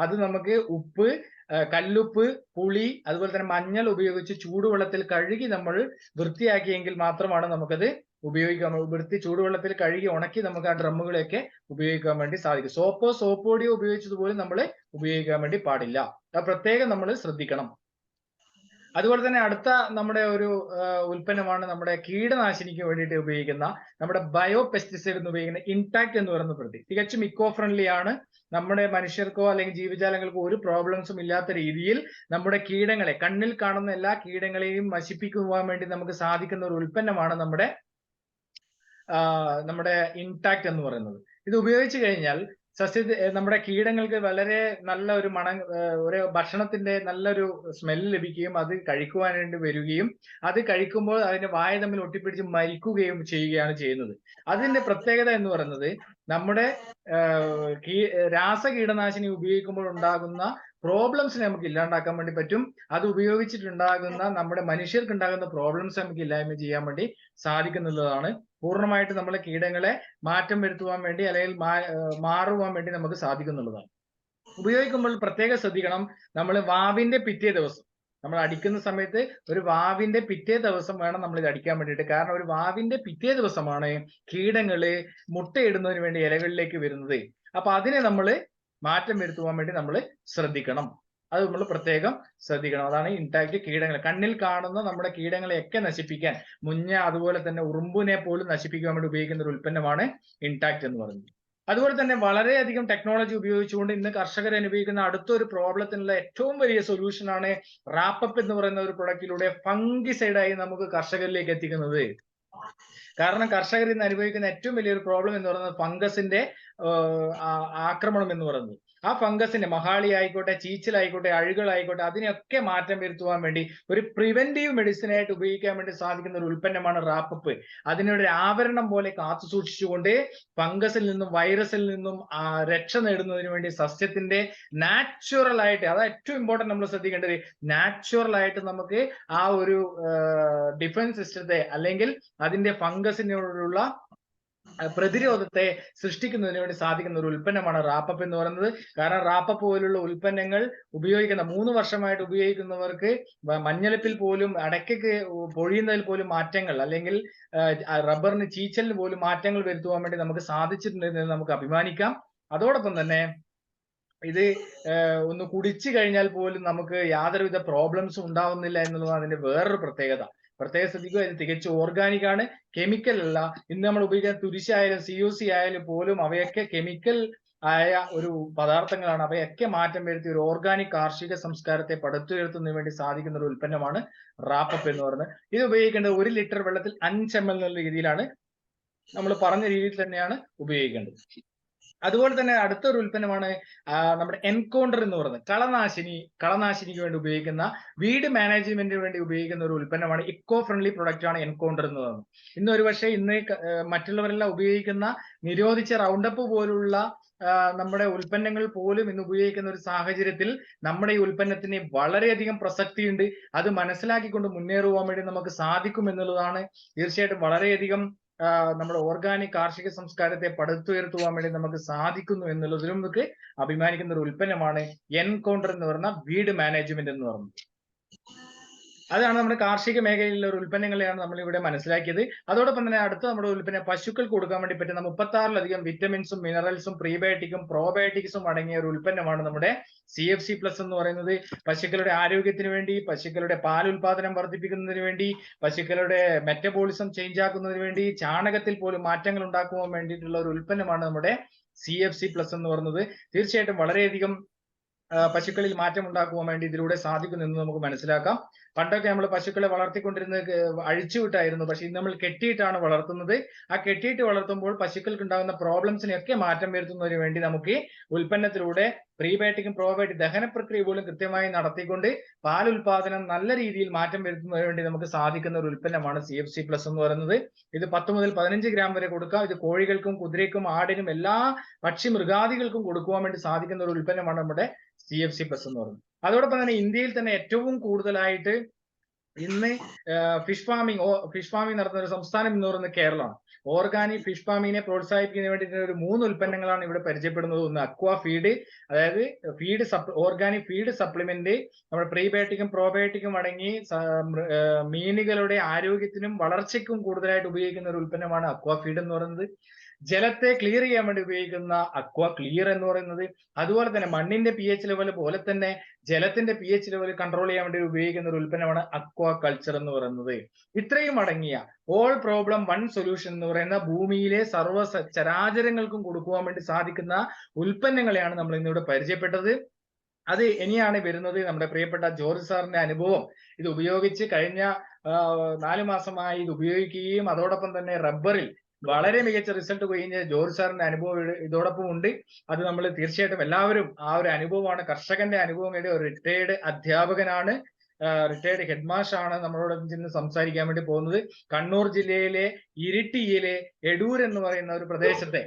അത് നമുക്ക് ഉപ്പ്, കല്ലുപ്പ്, പുളി അതുപോലെ തന്നെ മഞ്ഞൾ ഉപയോഗിച്ച് ചൂടുവെള്ളത്തിൽ കഴുകി നമ്മൾ വൃത്തിയാക്കിയെങ്കിൽ മാത്രമാണ് നമുക്കത് ഉപയോഗിക്കാൻ, ചൂടുവെള്ളത്തിൽ കഴുകി ഉണക്കി നമുക്ക് ആ ഡ്രമ്മുകളെയൊക്കെ ഉപയോഗിക്കാൻ വേണ്ടി സാധിക്കും. സോപ്പ് പൊടിയോ ഉപയോഗിച്ചതുപോലും നമ്മൾ ഉപയോഗിക്കാൻ വേണ്ടി പാടില്ല. അത് പ്രത്യേകം നമ്മൾ ശ്രദ്ധിക്കണം. അതുപോലെ തന്നെ അടുത്ത നമ്മുടെ ഒരു ഉൽപ്പന്നമാണ് നമ്മുടെ കീടനാശിനിക്ക് വേണ്ടിയിട്ട് ഉപയോഗിക്കുന്ന നമ്മുടെ ബയോ പെസ്റ്റിസൈഡ് എന്ന് ഉപയോഗിക്കുന്ന ഇൻടാക്ട് എന്ന് പറയുന്ന പ്രതി. തികച്ചും ഇക്കോ ഫ്രണ്ട്ലി ആണ്. നമ്മുടെ മനുഷ്യർക്കോ അല്ലെങ്കിൽ ജീവജാലങ്ങൾക്കോ ഒരു പ്രോബ്ലംസും ഇല്ലാത്ത രീതിയിൽ നമ്മുടെ കീടങ്ങളെ, കണ്ണിൽ കാണുന്ന എല്ലാ കീടങ്ങളെയും നശിപ്പിക്കുവാൻ വേണ്ടി നമുക്ക് സാധിക്കുന്ന ഒരു ഉൽപ്പന്നമാണ് നമ്മുടെ ഇൻടാക്ട് എന്ന് പറയുന്നത്. ഇത് ഉപയോഗിച്ചു കഴിഞ്ഞാൽ നമ്മുടെ കീടങ്ങൾക്ക് വളരെ നല്ല ഒരു ഒരു ഭക്ഷണത്തിന്റെ നല്ലൊരു സ്മെല്ല് ലഭിക്കുകയും അത് കഴിക്കുവാൻ വേണ്ടി വരികയും അത് കഴിക്കുമ്പോൾ അതിന്റെ വായ തമ്മിൽ ഒട്ടിപ്പിടിച്ച് മരിക്കുകയും ചെയ്യുകയാണ് ചെയ്യുന്നത്. അതിന്റെ പ്രത്യേകത എന്ന് പറയുന്നത് നമ്മുടെ രാസകീടനാശിനി ഉപയോഗിക്കുമ്പോൾ ഉണ്ടാകുന്ന പ്രോബ്ലംസിനെ നമുക്ക് ഇല്ലാണ്ടാക്കാൻ വേണ്ടി പറ്റും. അത് ഉപയോഗിച്ചിട്ടുണ്ടാകുന്ന നമ്മുടെ മനുഷ്യർക്ക് ഉണ്ടാകുന്ന പ്രോബ്ലംസ് നമുക്ക് ഇല്ലായ്മ ചെയ്യാൻ വേണ്ടി സാധിക്കുന്നുള്ളതാണ്. പൂർണ്ണമായിട്ട് നമ്മളെ കീടങ്ങളെ മാറ്റം വരുത്തുവാൻ വേണ്ടി അല്ലെങ്കിൽ മാറുവാൻ വേണ്ടി നമുക്ക് സാധിക്കുന്നുള്ളതാണ്. ഉപയോഗിക്കുമ്പോൾ പ്രത്യേകം ശ്രദ്ധിക്കണം. നമ്മൾ വാവിന്റെ പിറ്റേ ദിവസം നമ്മൾ അടിക്കുന്ന സമയത്ത് ഒരു വാവിന്റെ പിറ്റേ ദിവസം വേണം നമ്മൾ ഇത് അടിക്കാൻ വേണ്ടിയിട്ട്. കാരണം ഒരു വാവിന്റെ പിറ്റേ ദിവസമാണ് കീടങ്ങള് മുട്ടയിടുന്നതിന് വേണ്ടി ഇലകളിലേക്ക് വരുന്നത്. അപ്പൊ അതിനെ നമ്മൾ മാറ്റം വരുത്തുവാൻ വേണ്ടി നമ്മൾ ശ്രദ്ധിക്കണം. അത് നമ്മൾ പ്രത്യേകം ശ്രദ്ധിക്കണം. അതാണ് ഇൻടാക്ട്. കീടങ്ങൾ, കണ്ണിൽ കാണുന്ന നമ്മുടെ കീടങ്ങളെയൊക്കെ നശിപ്പിക്കാൻ, മുഞ്ഞ അതുപോലെ തന്നെ ഉറുമ്പിനെ പോലും നശിപ്പിക്കാൻ വേണ്ടി ഉപയോഗിക്കുന്ന ഒരു ഉൽപ്പന്നമാണ് ഇൻടാക്ട് എന്ന് പറയുന്നത്. അതുപോലെ തന്നെ വളരെയധികം ടെക്നോളജി ഉപയോഗിച്ചുകൊണ്ട് ഇന്ന് കർഷകർ അനുഭവിക്കുന്ന അടുത്തൊരു പ്രോബ്ലത്തിനുള്ള ഏറ്റവും വലിയ സൊല്യൂഷൻ ആണ് റാപ്പപ്പ് എന്ന് പറയുന്ന ഒരു പ്രൊഡക്റ്റിലൂടെ ഫംഗിസൈഡായി നമുക്ക് കർഷകരിലേക്ക് എത്തിക്കുന്നത്. കാരണം കർഷകർ ഇന്ന് അനുഭവിക്കുന്ന ഏറ്റവും വലിയൊരു പ്രോബ്ലം എന്ന് പറയുന്നത് ഫംഗസിന്റെ ആക്രമണം എന്ന് പറയുന്നത്. ആ ഫംഗസിന്റെ മഹാളി ആയിക്കോട്ടെ, ചീച്ചിലായിക്കോട്ടെ, അഴുകളായിക്കോട്ടെ, അതിനെയൊക്കെ മാറ്റം വരുത്തുവാൻ വേണ്ടി ഒരു പ്രിവെന്റീവ് മെഡിസിൻ ആയിട്ട് ഉപയോഗിക്കാൻ വേണ്ടി സാധിക്കുന്ന ഒരു ഉൽപ്പന്നമാണ് റാപ്പപ്പ്. അതിനൊരു ആവരണം പോലെ കാത്തു സൂക്ഷിച്ചുകൊണ്ട് ഫംഗസിൽ നിന്നും വൈറസിൽ നിന്നും രക്ഷ നേടുന്നതിന് വേണ്ടി സസ്യത്തിന്റെ നാച്ചുറൽ ആയിട്ട്, അതാണ് ഏറ്റവും ഇമ്പോർട്ടന്റ് നമ്മൾ ശ്രദ്ധിക്കേണ്ടത്, നാച്ചുറൽ ആയിട്ട് നമുക്ക് ആ ഒരു ഡിഫൻസ് സിസ്റ്റത്തെ അല്ലെങ്കിൽ അതിന്റെ ഫംഗസിനോടുള്ള പ്രതിരോധത്തെ സൃഷ്ടിക്കുന്നതിന് വേണ്ടി സാധിക്കുന്ന ഒരു ഉൽപ്പന്നമാണ് റാപ്പപ്പ് എന്ന് പറയുന്നത്. കാരണം റാപ്പപ്പ് പോലുള്ള ഉൽപ്പന്നങ്ങൾ ഉപയോഗിക്കുന്ന 3 വർഷമായിട്ട് ഉപയോഗിക്കുന്നവർക്ക് മഞ്ഞളിപ്പിൽ പോലും, അടയ്ക്കയ്ക്ക് പൊഴിയുന്നതിൽ പോലും മാറ്റങ്ങൾ, അല്ലെങ്കിൽ റബ്ബറിന് ചീച്ചലിന് പോലും മാറ്റങ്ങൾ വരുത്തുവാൻ വേണ്ടി നമുക്ക് സാധിച്ചിട്ടുണ്ടെന്ന് നമുക്ക് അഭിമാനിക്കാം. അതോടൊപ്പം തന്നെ ഇത് ഒന്ന് കുടിച്ചു കഴിഞ്ഞാൽ പോലും നമുക്ക് യാതൊരുവിധ പ്രോബ്ലംസും ഉണ്ടാവുന്നില്ല എന്നുള്ളതാണ് അതിന്റെ വേറൊരു പ്രത്യേകത. പ്രത്യേകം ശ്രദ്ധിക്കുക, ഇത് തികച്ചും ഓർഗാനിക് ആണ്, കെമിക്കൽ അല്ല. ഇന്ന് നമ്മൾ ഉപയോഗിക്കുന്ന തുരിശായാലും COC ആയാലും പോലും അവയൊക്കെ കെമിക്കൽ ആയ ഒരു പദാർത്ഥങ്ങളാണ്. അവയൊക്കെ മാറ്റം വരുത്തി ഒരു ഓർഗാനിക് കാർഷിക സംസ്കാരത്തെ പടുത്തുയർത്തുന്നതിന് വേണ്ടി സാധിക്കുന്ന ഒരു ഉൽപ്പന്നമാണ് റാപ്പപ്പ് എന്ന് പറയുന്നത്. ഇത് ഉപയോഗിക്കേണ്ടത് 1 ലിറ്റർ വെള്ളത്തിൽ 5 ml എന്നുള്ള രീതിയിലാണ്, നമ്മൾ പറഞ്ഞ രീതിയിൽ തന്നെയാണ് ഉപയോഗിക്കേണ്ടത്. അതുപോലെ തന്നെ അടുത്തൊരു ഉൽപ്പന്നമാണ് നമ്മുടെ എൻകൗണ്ടർ എന്ന് പറയുന്നത്. കളനാശിനിക്ക് വേണ്ടി ഉപയോഗിക്കുന്ന, വീട് മാനേജ്മെന്റിന് വേണ്ടി ഉപയോഗിക്കുന്ന ഒരു ഉൽപ്പന്നമാണ്. ഇക്കോ ഫ്രണ്ട്ലി പ്രൊഡക്റ്റ് ആണ് എൻകൗണ്ടർ എന്ന് പറയുന്നത്. ഇന്ന് ഒരു പക്ഷേ മറ്റുള്ളവരെല്ലാം ഉപയോഗിക്കുന്ന നിരോധിച്ച റൗണ്ടപ്പ് പോലുള്ള നമ്മുടെ ഉൽപ്പന്നങ്ങൾ പോലും ഇന്ന് ഉപയോഗിക്കുന്ന ഒരു സാഹചര്യത്തിൽ നമ്മുടെ ഈ ഉൽപ്പന്നത്തിന് വളരെയധികം പ്രസക്തിയുണ്ട്. അത് മനസ്സിലാക്കിക്കൊണ്ട് മുന്നേറുവാൻ വേണ്ടി നമുക്ക് സാധിക്കും എന്നുള്ളതാണ് തീർച്ചയായിട്ടും വളരെയധികം നമ്മുടെ ഓർഗാനിക് കാർഷിക സംസ്കാരത്തെ പടുത്തുയർത്തുവാൻ വേണ്ടി നമുക്ക് സാധിക്കുന്നു എന്നുള്ളതിലും നമുക്ക് അഭിമാനിക്കുന്ന ഒരു ഉൽപ്പന്നമാണ് എൻകൗണ്ടർ എന്ന് പറയുന്ന വീട് മാനേജ്മെന്റ് എന്ന് പറയുന്നത്. അതാണ് നമ്മുടെ കാർഷിക മേഖലയിലുള്ള ഒരു ഉൽപ്പന്നങ്ങളെയാണ് നമ്മൾ ഇവിടെ മനസ്സിലാക്കിയത്. അതോടൊപ്പം തന്നെ അടുത്ത നമ്മുടെ ഉൽപ്പന്നം പശുക്കൾക്ക് കൊടുക്കാൻ വേണ്ടി പറ്റുന്ന 36ലധികം വിറ്റമിൻസും മിനറൽസും പ്രീബയോട്ടിക്കും പ്രോബയോട്ടിക്സും അടങ്ങിയ ഒരു ഉൽപ്പന്നമാണ് നമ്മുടെ CFC പ്ലസ് എന്ന് പറയുന്നത്. പശുക്കളുടെ ആരോഗ്യത്തിന് വേണ്ടി, പശുക്കളുടെ പാൽ ഉൽപാദനം വർദ്ധിപ്പിക്കുന്നതിന് വേണ്ടി, പശുക്കളുടെ മെറ്റബോളിസം ചേഞ്ച് ആക്കുന്നതിന് വേണ്ടി, ചാണകത്തിൽ പോലും മാറ്റങ്ങൾ ഉണ്ടാക്കുവാൻ വേണ്ടിയിട്ടുള്ള ഒരു ഉൽപ്പന്നമാണ് നമ്മുടെ CFC പ്ലസ് എന്ന് പറയുന്നത്. തീർച്ചയായിട്ടും വളരെയധികം പശുക്കളിൽ മാറ്റം ഉണ്ടാക്കുവാൻ വേണ്ടി ഇതിലൂടെ സാധിക്കുന്നു എന്ന് നമുക്ക് മനസ്സിലാക്കാം. പണ്ടൊക്കെ നമ്മൾ പശുക്കളെ വളർത്തിക്കൊണ്ടിരുന്നത് അഴിച്ചുവിട്ടായിരുന്നു. പക്ഷെ ഇന്ന് നമ്മൾ കെട്ടിയിട്ടാണ് വളർത്തുന്നത്. ആ കെട്ടിയിട്ട് വളർത്തുമ്പോൾ പശുക്കൾക്ക് ഉണ്ടാകുന്ന പ്രോബ്ലംസിനെയൊക്കെ മാറ്റം വരുത്തുന്നതിന് വേണ്ടി നമുക്ക് ഉൽപ്പന്നത്തിലൂടെ പ്രീബയോട്ടിക്കും പ്രോബയോട്ടിക് ദഹന പ്രക്രിയ പോലും കൃത്യമായി നടത്തിക്കൊണ്ട് പാൽ ഉൽപാദനം നല്ല രീതിയിൽ മാറ്റം വരുത്തുന്നതിന് വേണ്ടി നമുക്ക് സാധിക്കുന്ന ഒരു ഉൽപ്പന്നമാണ് CFC പ്ലസ് എന്ന് പറയുന്നത്. ഇത് 10 മുതൽ 15 ഗ്രാം വരെ കൊടുക്കാം. ഇത് കോഴികൾക്കും കുതിരയ്ക്കും ആടിനും എല്ലാ പക്ഷി മൃഗാദികൾക്കും കൊടുക്കുവാൻ വേണ്ടി സാധിക്കുന്ന ഒരു ഉൽപ്പന്നമാണ് നമ്മുടെ CFC പ്ലസ് എന്ന് പറയുന്നത്. അതോടൊപ്പം തന്നെ ഇന്ത്യയിൽ തന്നെ ഏറ്റവും കൂടുതലായിട്ട് ഇന്ന് ഫിഷ് ഫാമിംഗ് നടത്തുന്ന ഒരു സംസ്ഥാനം എന്ന് പറയുന്നത് കേരളമാണ്. ഓർഗാനിക് ഫിഷ് ഫാമിങ്ങിനെ പ്രോത്സാഹിപ്പിക്കുന്നതിന് വേണ്ടി ഒരു 3 ഉൽപ്പന്നങ്ങളാണ് ഇവിടെ പരിചയപ്പെടുന്നത്. ഒന്ന് അക്വാ ഫീഡ്, അതായത് ഓർഗാനിക് ഫീഡ് സപ്ലിമെന്റ്, നമ്മുടെ പ്രീബയോട്ടിക്കും പ്രോബയോട്ടിക്കും അടങ്ങി മീനുകളുടെ ആരോഗ്യത്തിനും വളർച്ചയ്ക്കും കൂടുതലായിട്ട് ഉപയോഗിക്കുന്ന ഒരു ഉൽപ്പന്നമാണ് അക്വാ ഫീഡ് എന്ന് പറയുന്നത്. ജലത്തെ ക്ലിയർ ചെയ്യാൻ വേണ്ടി ഉപയോഗിക്കുന്ന അക്വ ക്ലിയർ എന്ന് പറയുന്നത്, അതുപോലെ തന്നെ മണ്ണിന്റെ pH ലെവൽ പോലെ തന്നെ ജലത്തിന്റെ pH ലെവൽ കൺട്രോൾ ചെയ്യാൻ വേണ്ടി ഉപയോഗിക്കുന്ന ഒരു ഉൽപ്പന്നമാണ് അക്വാ കൾച്ചർ എന്ന് പറയുന്നത്. ഇത്രയും അടങ്ങിയ ഓൾ പ്രോബ്ലം വൺ സൊല്യൂഷൻ എന്ന് പറയുന്ന ഭൂമിയിലെ സർവ്വ ചരാചരങ്ങൾക്കും കൊടുക്കുവാൻ വേണ്ടി സാധിക്കുന്ന ഉൽപ്പന്നങ്ങളെയാണ് നമ്മൾ ഇന്നിവിടെ പരിചയപ്പെട്ടത്. അത് ഇനിയാണ് വരുന്നത് നമ്മുടെ പ്രിയപ്പെട്ട ജോർജ് സാറിന്റെ അനുഭവം. ഇത് ഉപയോഗിച്ച് കഴിഞ്ഞ 4 മാസമായി ഇത് ഉപയോഗിക്കുകയും അതോടൊപ്പം തന്നെ റബ്ബറിൽ വളരെ മികച്ച റിസൾട്ട് കഴിഞ്ഞ ജോർജ് സാറിന്റെ അനുഭവം ഇതോടൊപ്പം ഉണ്ട്. അത് നമ്മൾ തീർച്ചയായിട്ടും എല്ലാവരും ആ ഒരു അനുഭവമാണ്, കർഷകന്റെ അനുഭവം നേടിയ ഒരു റിട്ടയർഡ് അധ്യാപകനാണ്, റിട്ടയർഡ് ഹെഡ് മാസ്റ്റർ ആണ് നമ്മളോട് ഇന്ന് സംസാരിക്കാൻ വേണ്ടി പോകുന്നത്. കണ്ണൂർ ജില്ലയിലെ ഇരിട്ടിയിലെ എടൂർ എന്ന് പറയുന്ന ഒരു പ്രദേശത്തെ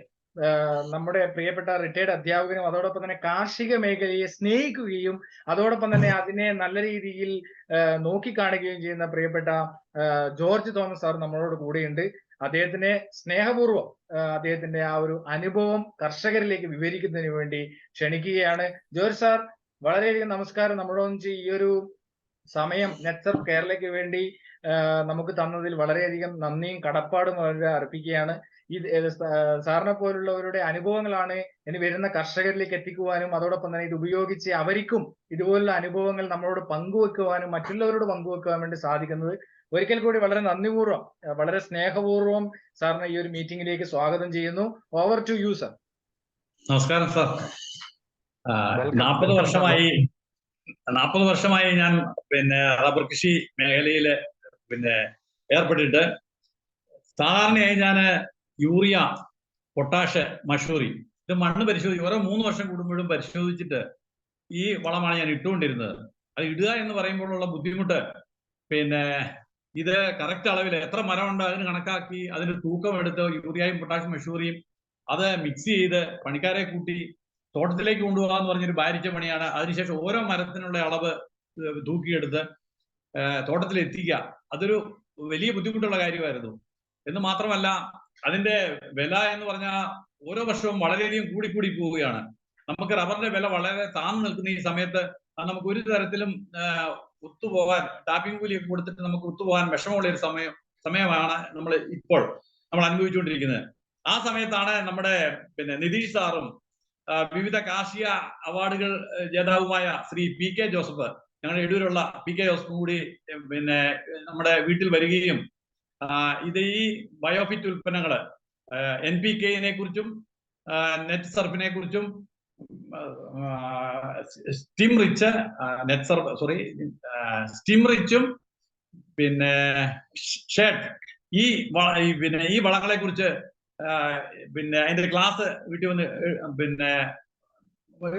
നമ്മുടെ പ്രിയപ്പെട്ട റിട്ടയർഡ് അധ്യാപകനും അതോടൊപ്പം തന്നെ കാർഷിക മേഖലയെ സ്നേഹിക്കുകയും അതോടൊപ്പം തന്നെ അതിനെ നല്ല രീതിയിൽ നോക്കിക്കാണുകയും ചെയ്യുന്ന പ്രിയപ്പെട്ട ജോർജ് തോമസ് സാർ നമ്മളോട് കൂടെയുണ്ട്. അദ്ദേഹത്തിനെ സ്നേഹപൂർവ്വം അദ്ദേഹത്തിന്റെ ആ ഒരു അനുഭവം കർഷകരിലേക്ക് വിവരിക്കുന്നതിന് വേണ്ടി ക്ഷണിക്കുകയാണ്. ജോർജ് സാർ, വളരെയധികം നമസ്കാരം. നമ്മളൊന്നിച്ച് ഈ ഒരു സമയം നെറ്റ്സർഫ് കേരളയ്ക്ക് വേണ്ടി നമുക്ക് തന്നതിൽ വളരെയധികം നന്ദിയും കടപ്പാടും വളരെ അർപ്പിക്കുകയാണ്. സാറിനെ പോലുള്ളവരുടെ അനുഭവങ്ങളാണ് ഇനി വരുന്ന കർഷകരിലേക്ക് എത്തിക്കുവാനും അതോടൊപ്പം തന്നെ ഇത് ഉപയോഗിച്ച് അവർക്കും ഇതുപോലുള്ള അനുഭവങ്ങൾ നമ്മളോട് പങ്കുവെക്കുവാനും മറ്റുള്ളവരോട് പങ്കുവെക്കുവാൻ വേണ്ടി സാധിക്കുന്നത്. ഒരിക്കൽ കൂടി വളരെ നന്ദിപൂർവ്വം വളരെ സ്നേഹപൂർവ്വം സാറിനെ ഈ ഒരു മീറ്റിംഗിലേക്ക് സ്വാഗതം ചെയ്യുന്നു. Over to you sir. നമസ്കാരം സാർ. 40 വർഷമായി ഞാൻ റബ്ബർ കൃഷി മേഖലയിൽ ഏർപ്പെട്ടിട്ട് സാധാരണയായി ഞാൻ യൂറിയ, പൊട്ടാഷ്, മഷൂറി ഇത് മണ്ണ് പരിശോധിക്കും. ഓരോ 3 വർഷം കൂടുമ്പോഴും പരിശോധിച്ചിട്ട് ഈ വളമാണ് ഞാൻ ഇട്ടുകൊണ്ടിരുന്നത്. അത് ഇടുക എന്ന് പറയുമ്പോഴുള്ള ബുദ്ധിമുട്ട് ഇത് കറക്റ്റ് അളവിൽ എത്ര മരമുണ്ട് അതിന് കണക്കാക്കി അതിന് തൂക്കം എടുത്ത് യൂറിയയും പൊട്ടാഷ്യം മഷൂറിയും അത് മിക്സ് ചെയ്ത് പണിക്കാരെ കൂട്ടി തോട്ടത്തിലേക്ക് കൊണ്ടുപോകാന്ന് പറഞ്ഞൊരു ഭാരിച്ച പണിയാണ്. അതിനുശേഷം ഓരോ മരത്തിനുള്ള അളവ് തൂക്കിയെടുത്ത് തോട്ടത്തിൽ എത്തിക്കുക. അതൊരു വലിയ ബുദ്ധിമുട്ടുള്ള കാര്യമായിരുന്നു. എന്ന് മാത്രമല്ല അതിന്റെ വില എന്ന് പറഞ്ഞാൽ ഓരോ വർഷവും വളരെയധികം കൂടി പോവുകയാണ്. നമുക്ക് റബ്ബറിന്റെ വില വളരെ താഴ്ന്നു നിൽക്കുന്ന ഈ സമയത്ത് നമുക്ക് ഒരു തരത്തിലും ഒത്തുപോകാൻ, ടാപ്പിംഗ് കൂലിയൊക്കെ കൊടുത്തിട്ട് നമുക്ക് ഒത്തുപോകാൻ വിഷമമുള്ള ഒരു സമയമാണ് ഇപ്പോൾ നമ്മൾ അനുഭവിച്ചുകൊണ്ടിരിക്കുന്നത്. ആ സമയത്താണ് നമ്മുടെ നിതീഷ് സാറും വിവിധ കാർഷിക അവാർഡുകൾ ജേതാവുമായ ശ്രീ PK ജോസഫ്, ഞങ്ങളുടെ എടൂരുള്ള PK ജോസഫ് കൂടി നമ്മുടെ വീട്ടിൽ വരികയും ഇത് ഈ ബയോഫിറ്റ് ഉൽപ്പന്നങ്ങള് NPK-നെ കുറിച്ചും നെറ്റ് സർഫിനെ കുറിച്ചും സ്റ്റീം റിച്ചും ഷെഡ് ഈ വളങ്ങളെ കുറിച്ച് അതിന്റെ ക്ലാസ് വീട്ടിൽ വന്ന്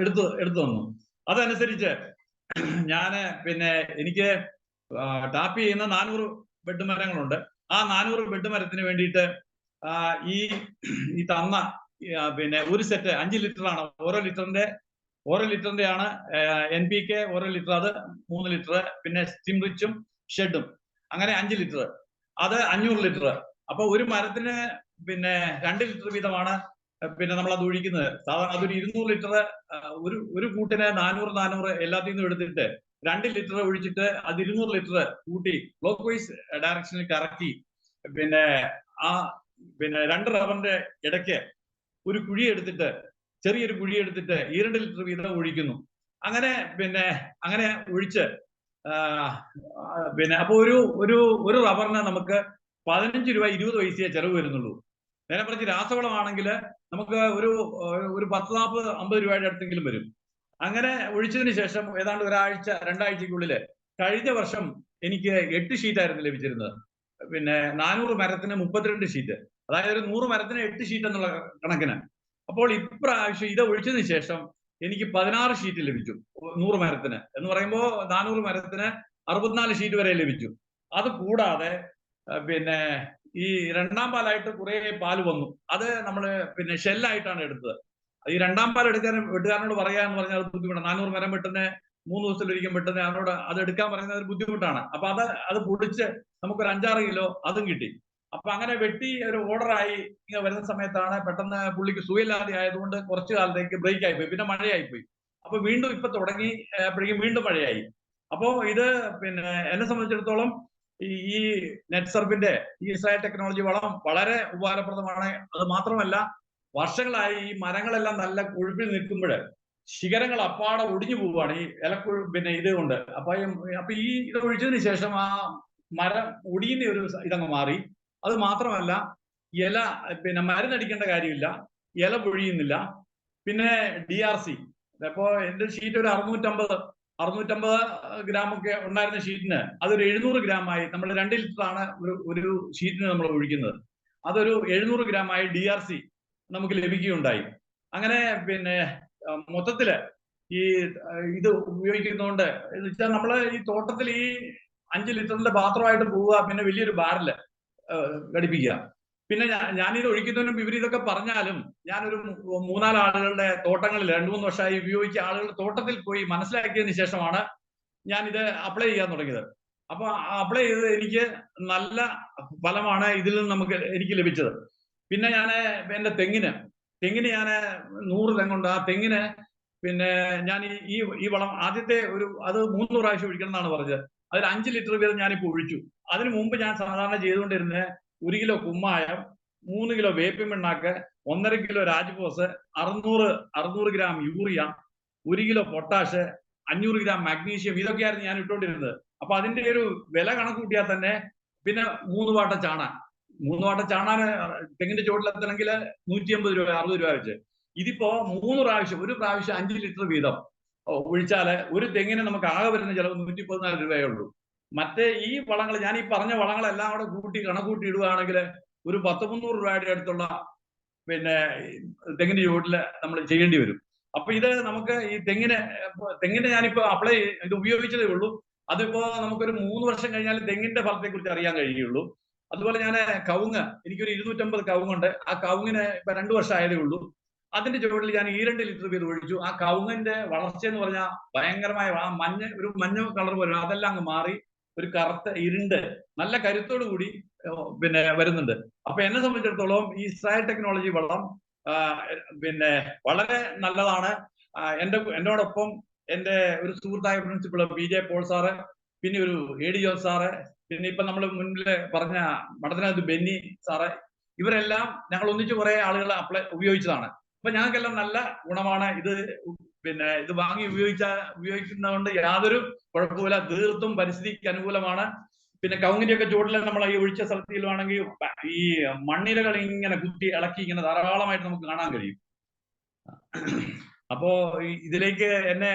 എടുത്തു തന്നു. അതനുസരിച്ച് ഞാന് എനിക്ക് ടാപ്പ് ചെയ്യുന്ന 400 ബെഡ് മരങ്ങളുണ്ട്. ആ 400 ബെഡ് മരത്തിന് വേണ്ടിയിട്ട് ഈ തന്ന ഒരു സെറ്റ് 5 ലിറ്ററാണ്. ഓരോ ലിറ്ററിന്റെ ആണ് NPK, ഓരോ ലിറ്റർ അത് 3 ലിറ്റർ, പിന്നെ സ്റ്റീം റിച്ചും ഷെഡും അങ്ങനെ 5 ലിറ്റർ, അത് 500 ലിറ്റർ. അപ്പൊ ഒരു മരത്തിന് 2 ലിറ്റർ വീതമാണ് നമ്മൾ അത് ഒഴിക്കുന്നത്. സാധാരണ അതൊരു 200 ലിറ്റർ ഒരു കൂട്ടിന് 400 എല്ലാത്തിൽ നിന്നും എടുത്തിട്ട് 2 ലിറ്റർ ഒഴിച്ചിട്ട് അത് 200 ലിറ്റർ കൂട്ടി ക്ലോക്ക് വൈസ് ഡയറക്ഷനിൽ കറക്കി ആ 2 റബ്ബറിന്റെ ഇടയ്ക്ക് ഒരു കുഴി എടുത്തിട്ട്, ചെറിയൊരു കുഴി എടുത്തിട്ട് 2 ലിറ്റർ വീതം ഒഴിക്കുന്നു. അങ്ങനെ ഒഴിച്ച് അപ്പൊ ഒരു റബ്ബറിന് നമുക്ക് 15 രൂപ 20 പൈസയെ ചെലവ് വരുന്നുള്ളൂ. നേരെ മറിച്ച് രാസവളമാണെങ്കിൽ നമുക്ക് ഒരു 10-40-50 രൂപയുടെ അടുത്തെങ്കിലും വരും. അങ്ങനെ ഒഴിച്ചതിന് ശേഷം ഏതാണ്ട് 1-2 ആഴ്ചക്കുള്ളില് കഴിഞ്ഞ വർഷം എനിക്ക് 8 ഷീറ്റായിരുന്നു ലഭിച്ചിരുന്നത്. 400 മരത്തിന് 32 ഷീറ്റ്, അതായത് ഒരു 100 മരത്തിന് 8 ഷീറ്റ് എന്നുള്ള കണക്കിന്. അപ്പോൾ ഇപ്രാവശ്യം ഇത് ഒഴിച്ചതിന് ശേഷം എനിക്ക് 16 ഷീറ്റ് ലഭിച്ചു 100 മരത്തിന്. എന്ന് പറയുമ്പോൾ 400 മരത്തിന് 64 ഷീറ്റ് വരെ ലഭിച്ചു. അത് കൂടാതെ ഈ രണ്ടാം പാലായിട്ട് കുറെ പാല് വന്നു. അത് നമ്മള് ഷെല്ലായിട്ടാണ് എടുത്തത്. ഈ രണ്ടാം പാൽ വെട്ടുകാരനോട് പറയാന്ന് പറഞ്ഞാൽ അത് ബുദ്ധിമുട്ടാണ്. 400 മരം വെട്ടുന്ന 3 ദിവസത്തിലൊരിക്കൽ വെട്ടുന്ന അവനോട് അത് എടുക്കാൻ പറയുന്നത് ഒരു ബുദ്ധിമുട്ടാണ്. അപ്പൊ അത് പൊടിച്ച് നമുക്കൊരു 5-6 കിലോ അതും കിട്ടി. അപ്പൊ അങ്ങനെ വെട്ടി ഒരു ഓർഡറായി ഇങ്ങനെ വരുന്ന സമയത്താണ് പെട്ടെന്ന് പുള്ളിക്ക് സുഖമില്ലാതെ ആയതുകൊണ്ട് കുറച്ചു കാലത്തേക്ക് ബ്രേക്ക് ആയിപ്പോയി. പിന്നെ മഴയായിപ്പോയി. അപ്പൊ വീണ്ടും ഇപ്പൊ തുടങ്ങി അപ്പോഴേക്കും വീണ്ടും മഴയായി. അപ്പോ ഇത് എന്നെ സംബന്ധിച്ചിടത്തോളം ഈ നെറ്റ്സർഫിന്റെ ഈ ഇസ്രായേൽ ടെക്നോളജി വളം വളരെ ഉപകാരപ്രദമാണ്. അത് മാത്രമല്ല വർഷങ്ങളായി ഈ മരങ്ങളെല്ലാം നല്ല കൊഴുപ്പിൽ നിൽക്കുമ്പോൾ ശിഖരങ്ങൾ അപ്പാടെ ഒടിഞ്ഞു പോവുകയാണ് ഈ പിന്നെ ഇത് കൊണ്ട്. അപ്പൊ ഈ ഇത് ഒഴിച്ചതിന് ശേഷം ആ മരം ഒടിയുന്ന ഒരു ഇതങ്ങ് മാറി. അത് മാത്രമല്ല ഇല പിന്നെ മരുന്നടിക്കേണ്ട കാര്യമില്ല, ഇല പൊഴിയുന്നില്ല. പിന്നെ DRC, അപ്പോ എന്റെ ഷീറ്റ് ഒരു 650 ഗ്രാം ഒക്കെ ഉണ്ടായിരുന്ന ഷീറ്റിന് അതൊരു 700 ഗ്രാമായി. നമ്മൾ 2 ലിറ്ററാണ് ഒരു ഷീറ്റിന് നമ്മൾ ഒഴിക്കുന്നത്. അതൊരു 700 ഗ്രാമായി DRC നമുക്ക് ലഭിക്കുകയുണ്ടായി. അങ്ങനെ പിന്നെ മൊത്തത്തില് ഈ ഇത് ഉപയോഗിക്കുന്നതുകൊണ്ട് എന്ന് വെച്ചാൽ നമ്മള് ഈ തോട്ടത്തിൽ ഈ 5 ലിറ്ററിന്റെ പാത്രമായിട്ട് പോവുക, പിന്നെ വലിയൊരു ബാരല് ഘടിപ്പിക്കുക. പിന്നെ ഞാനിത് ഒഴിക്കുന്നതിനും ഇവർ ഇതൊക്കെ പറഞ്ഞാലും ഞാനൊരു 3-4 ആളുകളുടെ തോട്ടങ്ങളിൽ 2-3 വർഷമായി ഉപയോഗിച്ച ആളുകളുടെ തോട്ടത്തിൽ പോയി മനസ്സിലാക്കിയതിന് ശേഷമാണ് ഞാനിത് അപ്ലൈ ചെയ്യാൻ തുടങ്ങിയത്. അപ്പൊ അപ്ലൈ ചെയ്തത് എനിക്ക് നല്ല ഫലമാണ് ഇതിൽ നിന്ന് എനിക്ക് ലഭിച്ചത്. പിന്നെ ഞാൻ എന്റെ തെങ്ങിന് ഞാൻ 100 തെങ്ങുണ്ട്. ആ തെങ്ങിന് പിന്നെ ഞാൻ ഈ വളം ആദ്യത്തെ അത് 3 പ്രാവശ്യം ഒഴിക്കണം എന്നാണ് പറഞ്ഞത്. അതിൽ 5 ലിറ്റർ വീതം ഞാനിപ്പോൾ ഒഴിച്ചു. അതിനു മുമ്പ് ഞാൻ സാധാരണ ചെയ്തുകൊണ്ടിരുന്നത് 1 കിലോ കുമ്മായം, 3 കിലോ വേപ്പിൻ പിണ്ണാക്ക്, 1.5 kilo Rajphos, 600 gram urea, 1 kilo potash, 500 gram magnesium, ഇതൊക്കെയായിരുന്നു ഞാൻ ഇട്ടുകൊണ്ടിരുന്നത്. അപ്പൊ അതിന്റെ ഒരു വില കണക്ക് കൂട്ടിയാൽ തന്നെ പിന്നെ 3 വാട്ട ചാണാൻ തെങ്ങിന്റെ ചുവട്ടിലെത്തണമെങ്കിൽ 150 രൂപ 60 രൂപ വെച്ച്. ഇതിപ്പോ 3 പ്രാവശ്യം, ഒരു പ്രാവശ്യം 5 ലിറ്റർ വീതം ഒഴിച്ചാല് ഒരു തെങ്ങിന് നമുക്ക് ആകെ വരുന്ന ചിലവ് 114 രൂപയേ ഉള്ളൂ. മറ്റേ ഈ വളങ്ങൾ, ഞാൻ ഈ പറഞ്ഞ വളങ്ങളെല്ലാം കൂടെ കണക്കൂട്ടി ഇടുകയാണെങ്കിൽ ഒരു 100-300 രൂപയുടെ അടുത്തുള്ള പിന്നെ തെങ്ങിന്റെ ചുവട്ടില് നമ്മൾ ചെയ്യേണ്ടി വരും. അപ്പൊ ഇത് നമുക്ക് ഈ തെങ്ങിന് ഞാനിപ്പോ ഇത് ഉപയോഗിച്ചതേ ഉള്ളൂ. അതിപ്പോ നമുക്കൊരു 3 വർഷം കഴിഞ്ഞാൽ തെങ്ങിന്റെ ഫലത്തെ കുറിച്ച് അറിയാൻ കഴിയുള്ളൂ. അതുപോലെ ഞാൻ കവുങ്ങ്, എനിക്കൊരു 250 കവുങ്ങുണ്ട്. ആ കവുങ്ങിന് ഇപ്പൊ 2 വർഷം ആയതേ ഉള്ളൂ. അതിന്റെ ചുവട്ടിൽ ഞാൻ 2 ലിറ്റർ വീതം ഒഴിച്ചു. ആ കവുങ്ങിന്റെ വളർച്ച എന്ന് പറഞ്ഞാൽ ഭയങ്കരമായ ആ മഞ്ഞ കളർ പോലെ അതെല്ലാം അങ്ങ് മാറി ഒരു കറുത്ത ഇരുണ്ട് നല്ല കരുത്തോടു കൂടി പിന്നെ വരുന്നുണ്ട്. അപ്പൊ എന്നെ സംബന്ധിച്ചിടത്തോളം ഈ ഇസ്രായേൽ ടെക്നോളജി വളം പിന്നെ വളരെ നല്ലതാണ്. എന്നോടൊപ്പം എന്റെ ഒരു സുഹൃത്തായ പ്രിൻസിപ്പൾ PJ പോൾ സാറ്, പിന്നെ ഒരു AD ജോസ് സാറ്, പിന്നെ ഇപ്പൊ നമ്മൾ മുൻപിൽ പറഞ്ഞ മഠത്തിനകത്ത് ബെന്നി സാറ്, ഇവരെല്ലാം ഞങ്ങൾ ഒന്നിച്ച് കുറെ ആളുകൾ ഉപയോഗിച്ചതാണ്. അപ്പൊ ഞങ്ങൾക്കെല്ലാം നല്ല ഗുണമാണ്. ഇത് വാങ്ങി ഉപയോഗിക്കുന്നതുകൊണ്ട് യാതൊരു കുഴപ്പമില്ല. തീർത്തും പരിസ്ഥിതിക്ക് അനുകൂലമാണ്. പിന്നെ കവുങ്ങിന്റെ ഒക്കെ ചുവട്ടിൽ നമ്മൾ ഈ ഒഴിച്ച സ്ഥലത്തിലാണെങ്കിൽ ഈ മണ്ണിരകൾ ഇങ്ങനെ കുത്തി ഇളക്കി ഇങ്ങനെ ധാരാളമായിട്ട് നമുക്ക് കാണാൻ കഴിയും. അപ്പോ ഇതിലേക്ക് എന്നെ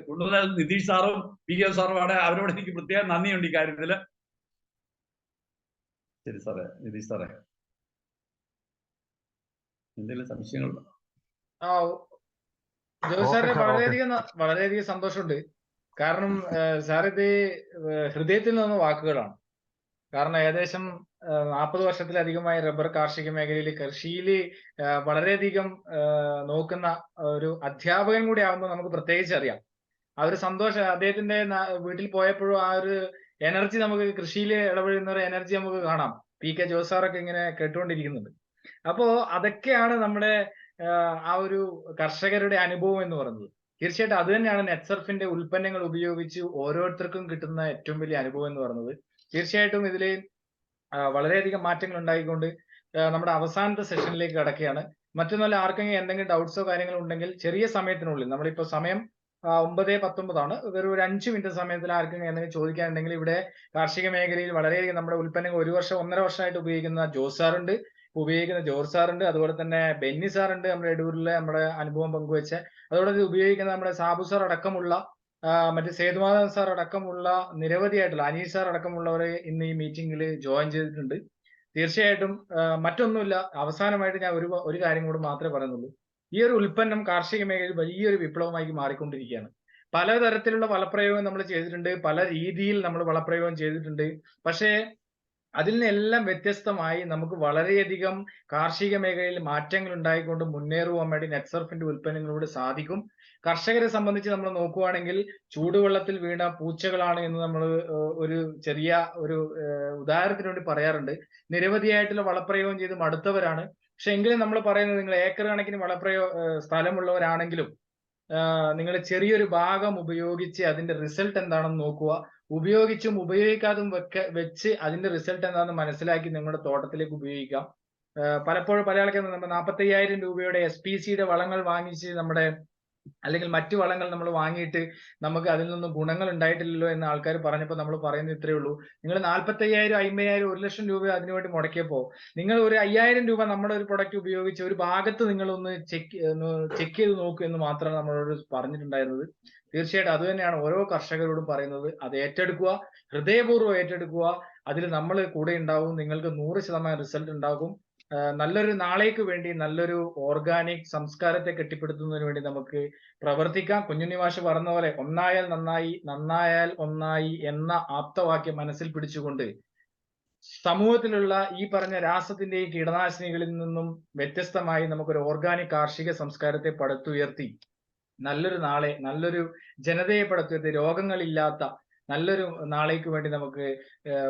കൊണ്ടുവന്ന നിതീഷ് സാറും PK സാറുമാണ്. അവരോട് എനിക്ക് പ്രത്യേകം നന്ദിയുണ്ട് ഈ കാര്യത്തില്. ശരി സാറേ. നിതീഷ് സാറേ, എന്തെങ്കിലും സംശയങ്ങളുണ്ടോ? ജോസ് സാറിന് വളരെയധികം സന്തോഷമുണ്ട്. കാരണം സാർ ഇത് ഹൃദയത്തിൽ നിന്ന് വാക്കുകളാണ്. കാരണം ഏകദേശം 40 വർഷത്തിലധികമായി റബ്ബർ കാർഷിക മേഖലയിൽ കൃഷിയിൽ വളരെയധികം നോക്കുന്ന ഒരു അധ്യാപകൻ കൂടി ആവുമ്പോൾ നമുക്ക് പ്രത്യേകിച്ച് അറിയാം. ആ ഒരു സന്തോഷം അദ്ദേഹത്തിന്റെ വീട്ടിൽ പോയപ്പോഴും ആ ഒരു എനർജി നമുക്ക് കൃഷിയിൽ ഇടപെടുന്ന ഒരു എനർജി നമുക്ക് കാണാം. PK ജോസ് സാറൊക്കെ ഇങ്ങനെ കേട്ടുകൊണ്ടിരിക്കുന്നുണ്ട്. അപ്പോ അതൊക്കെയാണ് നമ്മുടെ ആ ഒരു കർഷകരുടെ അനുഭവം എന്ന് പറയുന്നത്. തീർച്ചയായിട്ടും അത് തന്നെയാണ് നെറ്റ്സർഫിന്റെ ഉൽപ്പന്നങ്ങൾ ഉപയോഗിച്ച് ഓരോരുത്തർക്കും കിട്ടുന്ന ഏറ്റവും വലിയ അനുഭവം എന്ന് പറയുന്നത്. തീർച്ചയായിട്ടും ഇതിൽ വളരെയധികം മാറ്റങ്ങൾ ഉണ്ടായിക്കൊണ്ട് നമ്മുടെ അവസാനത്തെ സെഷനിലേക്ക് കടക്കുകയാണ്. മറ്റൊന്നല്ല, ആർക്കെങ്കിലും എന്തെങ്കിലും ഡൗട്ട്സോ കാര്യങ്ങളോ ഉണ്ടെങ്കിൽ ചെറിയ സമയത്തിനുള്ളിൽ, നമ്മളിപ്പോ സമയം 9:19 ആണ്, ഒരു 5 മിനിറ്റ് സമയത്തിൽ ആർക്കെങ്കിലും എന്തെങ്കിലും ചോദിക്കാനുണ്ടെങ്കിൽ ഇവിടെ കാർഷിക മേഖലയിൽ വളരെയധികം നമ്മുടെ ഉൽപ്പന്നങ്ങൾ 1 വർഷം 1.5 വർഷമായിട്ട് ഉപയോഗിക്കുന്ന ജോസ് സാറുണ്ട്, ഉപയോഗിക്കുന്ന ജോർജ് സാറുണ്ട്, അതുപോലെ തന്നെ ബെന്നി സാറുണ്ട്, നമ്മുടെ എടൂരിലെ നമ്മുടെ അനുഭവം പങ്കുവെച്ച, അതുപോലെ ഉപയോഗിക്കുന്ന നമ്മുടെ സാബു സാർ അടക്കമുള്ള മറ്റേ സേതുമാധവൻ സാർ അടക്കമുള്ള നിരവധിയായിട്ടുള്ള അനീഷ് സാർ അടക്കമുള്ളവരെ ഇന്ന് ഈ മീറ്റിംഗിൽ ജോയിൻ ചെയ്തിട്ടുണ്ട്. തീർച്ചയായിട്ടും മറ്റൊന്നുമില്ല, അവസാനമായിട്ട് ഞാൻ ഒരു കാര്യം കൂടി മാത്രമേ പറയുന്നുള്ളൂ. ഈ ഒരു ഉൽപ്പന്നം കാർഷിക മേഖലയിൽ വലിയൊരു വിപ്ലവമായി മാറിക്കൊണ്ടിരിക്കുകയാണ്. പലതരത്തിലുള്ള വളപ്രയോഗം നമ്മൾ ചെയ്തിട്ടുണ്ട്, പല രീതിയിൽ നമ്മൾ വളപ്രയോഗം ചെയ്തിട്ടുണ്ട്. പക്ഷേ അതിൽ നിന്നെല്ലാം വ്യത്യസ്തമായി നമുക്ക് വളരെയധികം കാർഷിക മേഖലയിൽ മാറ്റങ്ങൾ ഉണ്ടായിക്കൊണ്ട് മുന്നേറുവാൻ വേണ്ടി നെറ്റ്സർഫിന്റെ ഉൽപ്പന്നങ്ങളിലൂടെ സാധിക്കും. കർഷകരെ സംബന്ധിച്ച് നമ്മൾ നോക്കുവാണെങ്കിൽ ചൂടുവെള്ളത്തിൽ വീണ പൂച്ചകളാണ് എന്ന് നമ്മൾ ഒരു ചെറിയ ഒരു ഉദാഹരണത്തിന് വേണ്ടി പറയാറുണ്ട്. നിരവധിയായിട്ടുള്ള വളപ്രയോഗം ചെയ്ത് മടുത്തവരാണ്. പക്ഷെ എങ്കിലും നമ്മൾ പറയുന്നത്, നിങ്ങൾ ഏക്കർ കണക്കിന് സ്ഥലമുള്ളവരാണെങ്കിലും നിങ്ങൾ ചെറിയൊരു ഭാഗം ഉപയോഗിച്ച് അതിന്റെ റിസൾട്ട് എന്താണെന്ന് നോക്കുക. ഉപയോഗിച്ചും ഉപയോഗിക്കാതും വെച്ച് അതിന്റെ റിസൾട്ട് എന്താണെന്ന് മനസ്സിലാക്കി നിങ്ങളുടെ തോട്ടത്തിലേക്ക് ഉപയോഗിക്കാം. പലപ്പോഴും പല ആൾക്കാരും 45,000 രൂപയുടെ SPCയുടെ വളങ്ങൾ വാങ്ങിച്ച് അല്ലെങ്കിൽ മറ്റു വളങ്ങൾ നമ്മൾ വാങ്ങിയിട്ട് നമുക്ക് അതിൽ നിന്നും ഗുണങ്ങൾ ഉണ്ടായിട്ടില്ലല്ലോ എന്ന് ആൾക്കാർ പറഞ്ഞപ്പോൾ നമ്മൾ പറയുന്നത് ഇത്രയേ ഉള്ളൂ. നിങ്ങൾ 45,000, 50,000, 1,00,000 രൂപ അതിനുവേണ്ടി മുടക്കിയപ്പോൾ നിങ്ങൾ ഒരു 5,000 രൂപ നമ്മുടെ ഒരു പ്രൊഡക്റ്റ് ഉപയോഗിച്ച് ഒരു ഭാഗത്ത് നിങ്ങളൊന്ന് ചെക്ക് ചെയ്ത് നോക്കൂ എന്ന് മാത്രമാണ് നമ്മളോട് പറഞ്ഞിട്ടുണ്ടായിരുന്നത്. തീർച്ചയായിട്ടും അത് തന്നെയാണ് ഓരോ കർഷകരോടും പറയുന്നത്. അത് ഏറ്റെടുക്കുക, ഹൃദയപൂർവ്വം ഏറ്റെടുക്കുക. അതിൽ നമ്മൾ കൂടെ ഉണ്ടാവും. നിങ്ങൾക്ക് 100% റിസൾട്ട് ഉണ്ടാകും. നല്ലൊരു നാളേക്ക് വേണ്ടി, നല്ലൊരു ഓർഗാനിക് സംസ്കാരത്തെ കെട്ടിപ്പടുത്തുന്നതിന് വേണ്ടി നമുക്ക് പ്രവർത്തിക്കാം. കുഞ്ഞുണ്ണി മാഷ് പറഞ്ഞ പോലെ ഒന്നായാൽ നന്നായി, നന്നായാൽ ഒന്നായി എന്ന ആപ്തവാക്യം മനസ്സിൽ പിടിച്ചുകൊണ്ട് സമൂഹത്തിലുള്ള ഈ പറഞ്ഞ രാസത്തിന്റെയും കീടനാശിനികളിൽ നിന്നും വ്യത്യസ്തമായി നമുക്കൊരു ഓർഗാനിക് കാർഷിക സംസ്കാരത്തെ പടുത്തുയർത്തി നല്ലൊരു നാളെ, നല്ലൊരു ജനതയെ പടുത്തുയർത്തി രോഗങ്ങളില്ലാത്ത നല്ലൊരു നാളേക്ക് വേണ്ടി നമുക്ക്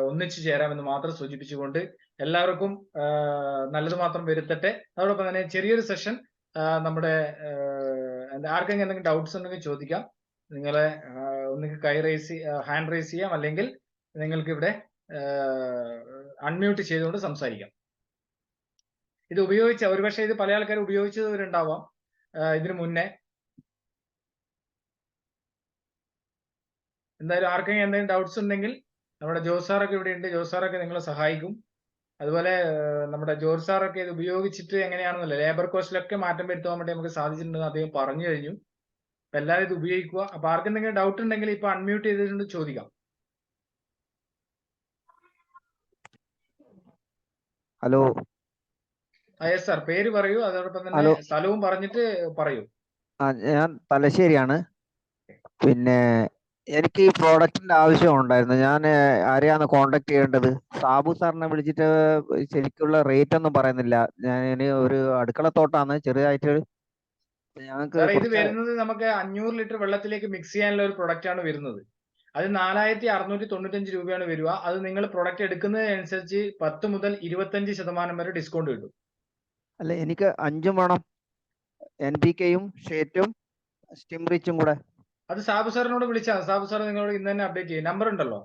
ഒന്നിച്ചു ചേരാമെന്ന് മാത്രം സൂചിപ്പിച്ചുകൊണ്ട് എല്ലാവർക്കും നല്ലത് മാത്രം വരുത്തട്ടെ. അതോടൊപ്പം തന്നെ ചെറിയൊരു സെഷൻ നമ്മുടെ ആർക്കെങ്കിലും എന്തെങ്കിലും ഡൗട്ട്സ് ഉണ്ടെങ്കിൽ ചോദിക്കാം. നിങ്ങളെ ഒന്നുകിൽ ഹാൻഡ് റേസ് ചെയ്യാം, അല്ലെങ്കിൽ നിങ്ങൾക്ക് ഇവിടെ അൺമ്യൂട്ട് ചെയ്തുകൊണ്ട് സംസാരിക്കാം. ഇത് ഉപയോഗിച്ച ഒരുപക്ഷെ ഇത് പല ആൾക്കാർ ഉപയോഗിച്ചവരുണ്ടാവാം ഇതിനു മുന്നേ. എന്തായാലും ആർക്കെങ്കിലും എന്തെങ്കിലും ഡൗട്ട്സ് ഉണ്ടെങ്കിൽ നമ്മുടെ ജോസ് സാറൊക്കെ ഇവിടെ ഉണ്ട്. ജോസ് സാറൊക്കെ നിങ്ങളെ സഹായിക്കും. അതുപോലെ നമ്മുടെ ജോർജ് സാറൊക്കെ ഇത് ഉപയോഗിച്ചിട്ട് എങ്ങനെയാണെന്നല്ല, ലേബർ കോസ്റ്റിലൊക്കെ മാറ്റം വരുത്താൻ വേണ്ടി നമുക്ക് സാധിച്ചിട്ടുണ്ടെന്ന് അദ്ദേഹം പറഞ്ഞു കഴിഞ്ഞു. അപ്പൊ എല്ലാവരും ഇത് ഉപയോഗിക്കുക. അപ്പൊ ആർക്കെന്തെങ്കിലും ഡൗട്ട് ഉണ്ടെങ്കിൽ ഇപ്പൊ അൺമ്യൂട്ട് ചെയ്തിട്ടുണ്ട് ചോദിക്കാം. ഹലോ. യെസ് സാർ, പേര് പറയൂ, അതോടൊപ്പം തന്നെ സ്ഥലവും പറഞ്ഞിട്ട് പറയൂ. ഞാൻ തലശ്ശേരിയാണ്. പിന്നെ എനിക്ക് ഈ പ്രോഡക്റ്റിന്റെ ആവശ്യം ഉണ്ടായിരുന്നു. ഞാൻ ആരെയാണ് കോണ്ടാക്ട് ചെയ്യേണ്ടത്? സാബു സാറിനെ വിളിച്ചിട്ട് ശരിക്കുള്ള റേറ്റ് ഒന്നും പറയുന്നില്ല. ഞാൻ ഒരു അടുക്കളത്തോട്ടാണ് ചെറുതായിട്ട്. ഞങ്ങൾക്ക് ഇത് വരുന്നത് നമുക്ക് 500 ലിറ്റർ വെള്ളത്തിലേക്ക് മിക്സ് ചെയ്യാനുള്ള ഒരു പ്രൊഡക്റ്റ് ആണ് വരുന്നത്. അത് 4,695 രൂപയാണ് വരിക. അത് നിങ്ങൾ പ്രൊഡക്റ്റ് എടുക്കുന്നതിനനുസരിച്ച് 10 മുതൽ 25% വരെ ഡിസ്കൗണ്ട് കിട്ടും. അല്ല, എനിക്ക് 5 വേണം. NPKയും ഷേറ്റും സ്റ്റിംറിച്ചും കൂടെ. അത് സാബു സാറിനോട് വിളിച്ചാൽ സാബു സാർ നിങ്ങളോട് ഇന്ന് തന്നെ അപ്ഡേറ്റ് ചെയ്യും. നമ്പർ ഉണ്ടല്ലോ.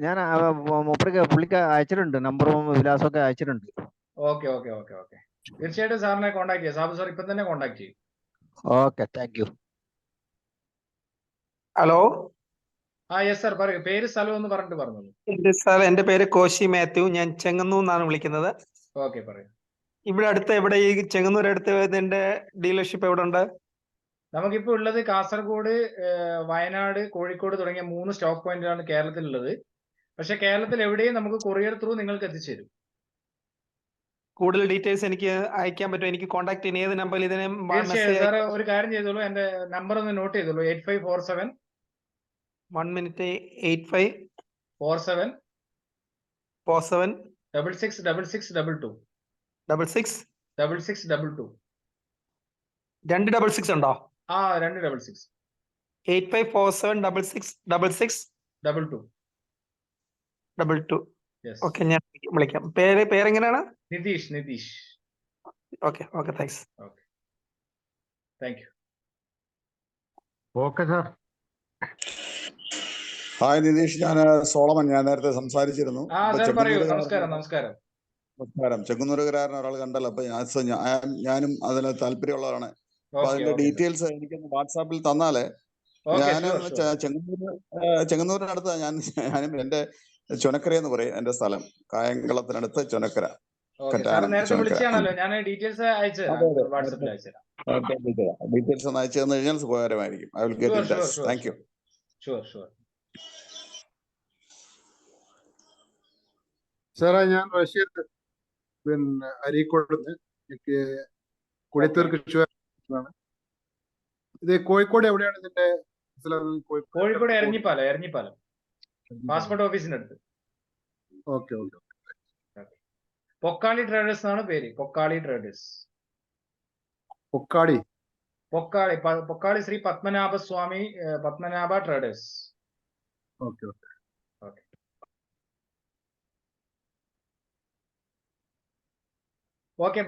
ഞാൻ പുള്ളിക്ക് അയച്ചിട്ടുണ്ട്, നമ്പറും വിലാസവും ഒക്കെ അയച്ചിട്ടുണ്ട്. ഓക്കെ. തീർച്ചയായിട്ടും സാറിനെ കോൺടാക്ട് ചെയ്യാം. സാബു സാർ ഇപ്പം തന്നെ കോൺടാക്ട് ചെയ്യും. Okay, thank you. Hello. Yes sir, പറയൂ. പേര് സ്ഥലം ഒന്ന് പറഞ്ഞിട്ട് പറഞ്ഞോളൂ. എന്റെ പേര് കോശി മാത്യു. ഞാൻ ചെങ്ങന്നൂർ നിന്നാണ് വിളിക്കുന്നത്. ഓക്കെ, പറയൂ. ഇവിടെ അടുത്ത് എവിടെ, ഈ ചെങ്ങന്നൂർ അടുത്ത് ഇതിന്റെ ഡീലർഷിപ്പ് എവിടെ ഉണ്ട്? നമുക്കിപ്പോ ഉള്ളത് കാസർഗോഡ്, വയനാട്, കോഴിക്കോട് തുടങ്ങിയ 3 സ്റ്റോക്ക് പോയിന്റിലാണ് കേരളത്തിലുള്ളത്. പക്ഷെ കേരളത്തിൽ എവിടെയും നമുക്ക് കൊറിയർ ത്രൂ നിങ്ങൾക്ക് എത്തിച്ചേരും. കൂടുതൽ ഡീറ്റെയിൽസ് എനിക്ക് അയക്കാൻ പറ്റും? എനിക്ക് കോൺടാക്ട് ചെയ്യുന്ന ഏത് നമ്പറിൽ ഇതിനെ? സാർ ഒരു കാര്യം ചെയ്തോളൂ, എന്റെ നമ്പർ ഒന്ന് നോട്ട് ചെയ്തോളൂ. 8547 1 മിനിറ്റ്. 8547 666622 66 6622. 2 66 ഉണ്ടോ? 2 66. 8547 66 22. ഓക്കെ, ഞാൻ വിളിക്കാം. പേരെങ്ങനെയാണ്? Nitish. Okay, thanks. Thank you. Okay sir. Hi Nitish, ഞാൻ സോളമൻ. ഞാൻ നേരത്തെ സംസാരിച്ചിരുന്നു. നമസ്കാരം. ചെങ്ങന്നൂരുകാരൻ ഒരാൾ കണ്ടല്ലോ. അപ്പൊ ഞാനും അതിന് താല്പര്യമുള്ളതാണ്. അപ്പൊ അതിന്റെ ഡീറ്റെയിൽസ് എനിക്കൊന്ന് വാട്സാപ്പിൽ തന്നാലേ. ഞാൻ ചെങ്ങന്നൂരിനടുത്ത് ഞാനും എന്റെ ചുനക്കര എന്ന് പറയും എന്റെ സ്ഥലം. കായംകുളത്തിനടുത്ത് ചുനക്കര. ഡീറ്റെയിൽസ് ഒന്ന് അയച്ചു തന്നു കഴിഞ്ഞാൽ ഉപകാരമായിരിക്കും. I will get in touch. Thank you. സാറേ, ഞാൻ റഷ്യയിൽ പിന്നെ അരീക്കോട് എനിക്ക് കുടിത്തൂർ കൃഷിയാണ്. ഇത് കോഴിക്കോട് എവിടെയാണ് ഇതിന്റെ? കോഴിക്കോട് എരഞ്ഞിപ്പാലം പാസ്പോർട്ട് ഓഫീസിന്റെ അടുത്ത്. ഓക്കെ. പൊക്കാളി ട്രേഡേഴ്സ് എന്നാണ് പേര്. Pokkali traders. Pokkali Shri Padmanabha traders. Okay.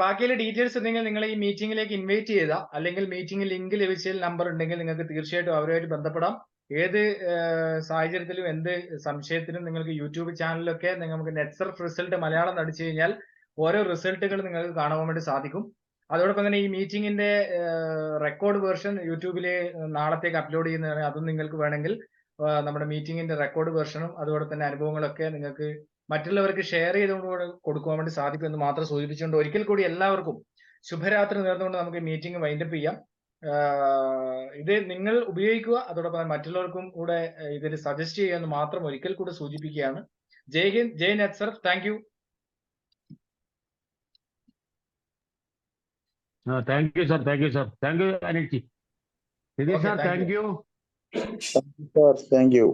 ബാക്കിയുള്ള ഡീറ്റെയിൽസ് ഉണ്ടെങ്കിൽ നിങ്ങൾ ഈ മീറ്റിംഗിലേക്ക് ഇൻവൈറ്റ് ചെയ്ത, അല്ലെങ്കിൽ മീറ്റിംഗ് ലിങ്ക് ലഭിച്ചതിൽ നമ്പർ ഉണ്ടെങ്കിൽ നിങ്ങൾക്ക് തീർച്ചയായിട്ടും അവരുമായിട്ട് ബന്ധപ്പെടാം. ഏത് സാഹചര്യത്തിലും എന്ത് സംശയത്തിനും നിങ്ങൾക്ക് യൂട്യൂബ് ചാനലിലൊക്കെ നിങ്ങൾക്ക് നെറ്റ്സർഫ് റിസൾട്ട് മലയാളം അടിച്ചു കഴിഞ്ഞാൽ ഓരോ റിസൾട്ടുകൾ നിങ്ങൾക്ക് കാണാൻ വേണ്ടി സാധിക്കും. അതോടൊപ്പം തന്നെ ഈ മീറ്റിംഗിന്റെ റെക്കോർഡ് വേർഷൻ യൂട്യൂബിൽ നാളത്തേക്ക് അപ്ലോഡ് ചെയ്യുന്നതാണ്. അതും നിങ്ങൾക്ക് വേണമെങ്കിൽ നമ്മുടെ മീറ്റിംഗിന്റെ റെക്കോർഡ് വേർഷനും അതുപോലെ തന്നെ അനുഭവങ്ങളൊക്കെ നിങ്ങൾക്ക് മറ്റുള്ളവർക്ക് ഷെയർ ചെയ്തുകൊണ്ട് കൊടുക്കുവാൻ വേണ്ടി സാധിക്കും എന്ന് മാത്രം സൂചിപ്പിച്ചുകൊണ്ട് ഒരിക്കൽ കൂടി എല്ലാവർക്കും ശുഭരാത്രി നേർന്നുകൊണ്ട് നമുക്ക് മീറ്റിംഗ് വൈൻഡപ്പ് ചെയ്യാം. ഇത് നിങ്ങൾ ഉപയോഗിക്കുക, അതോടൊപ്പം മറ്റുള്ളവർക്കും കൂടെ ഇതിൽ സജസ്റ്റ് ചെയ്യുക എന്ന് മാത്രം ഒരിക്കൽ കൂടെ സൂചിപ്പിക്കുകയാണ്. Jai Hind, Jai Netsurf. Thank you. Thank you, sir. Thank you, sir. Thank you, Anil ji. Sir, thank you. Sir, thank you.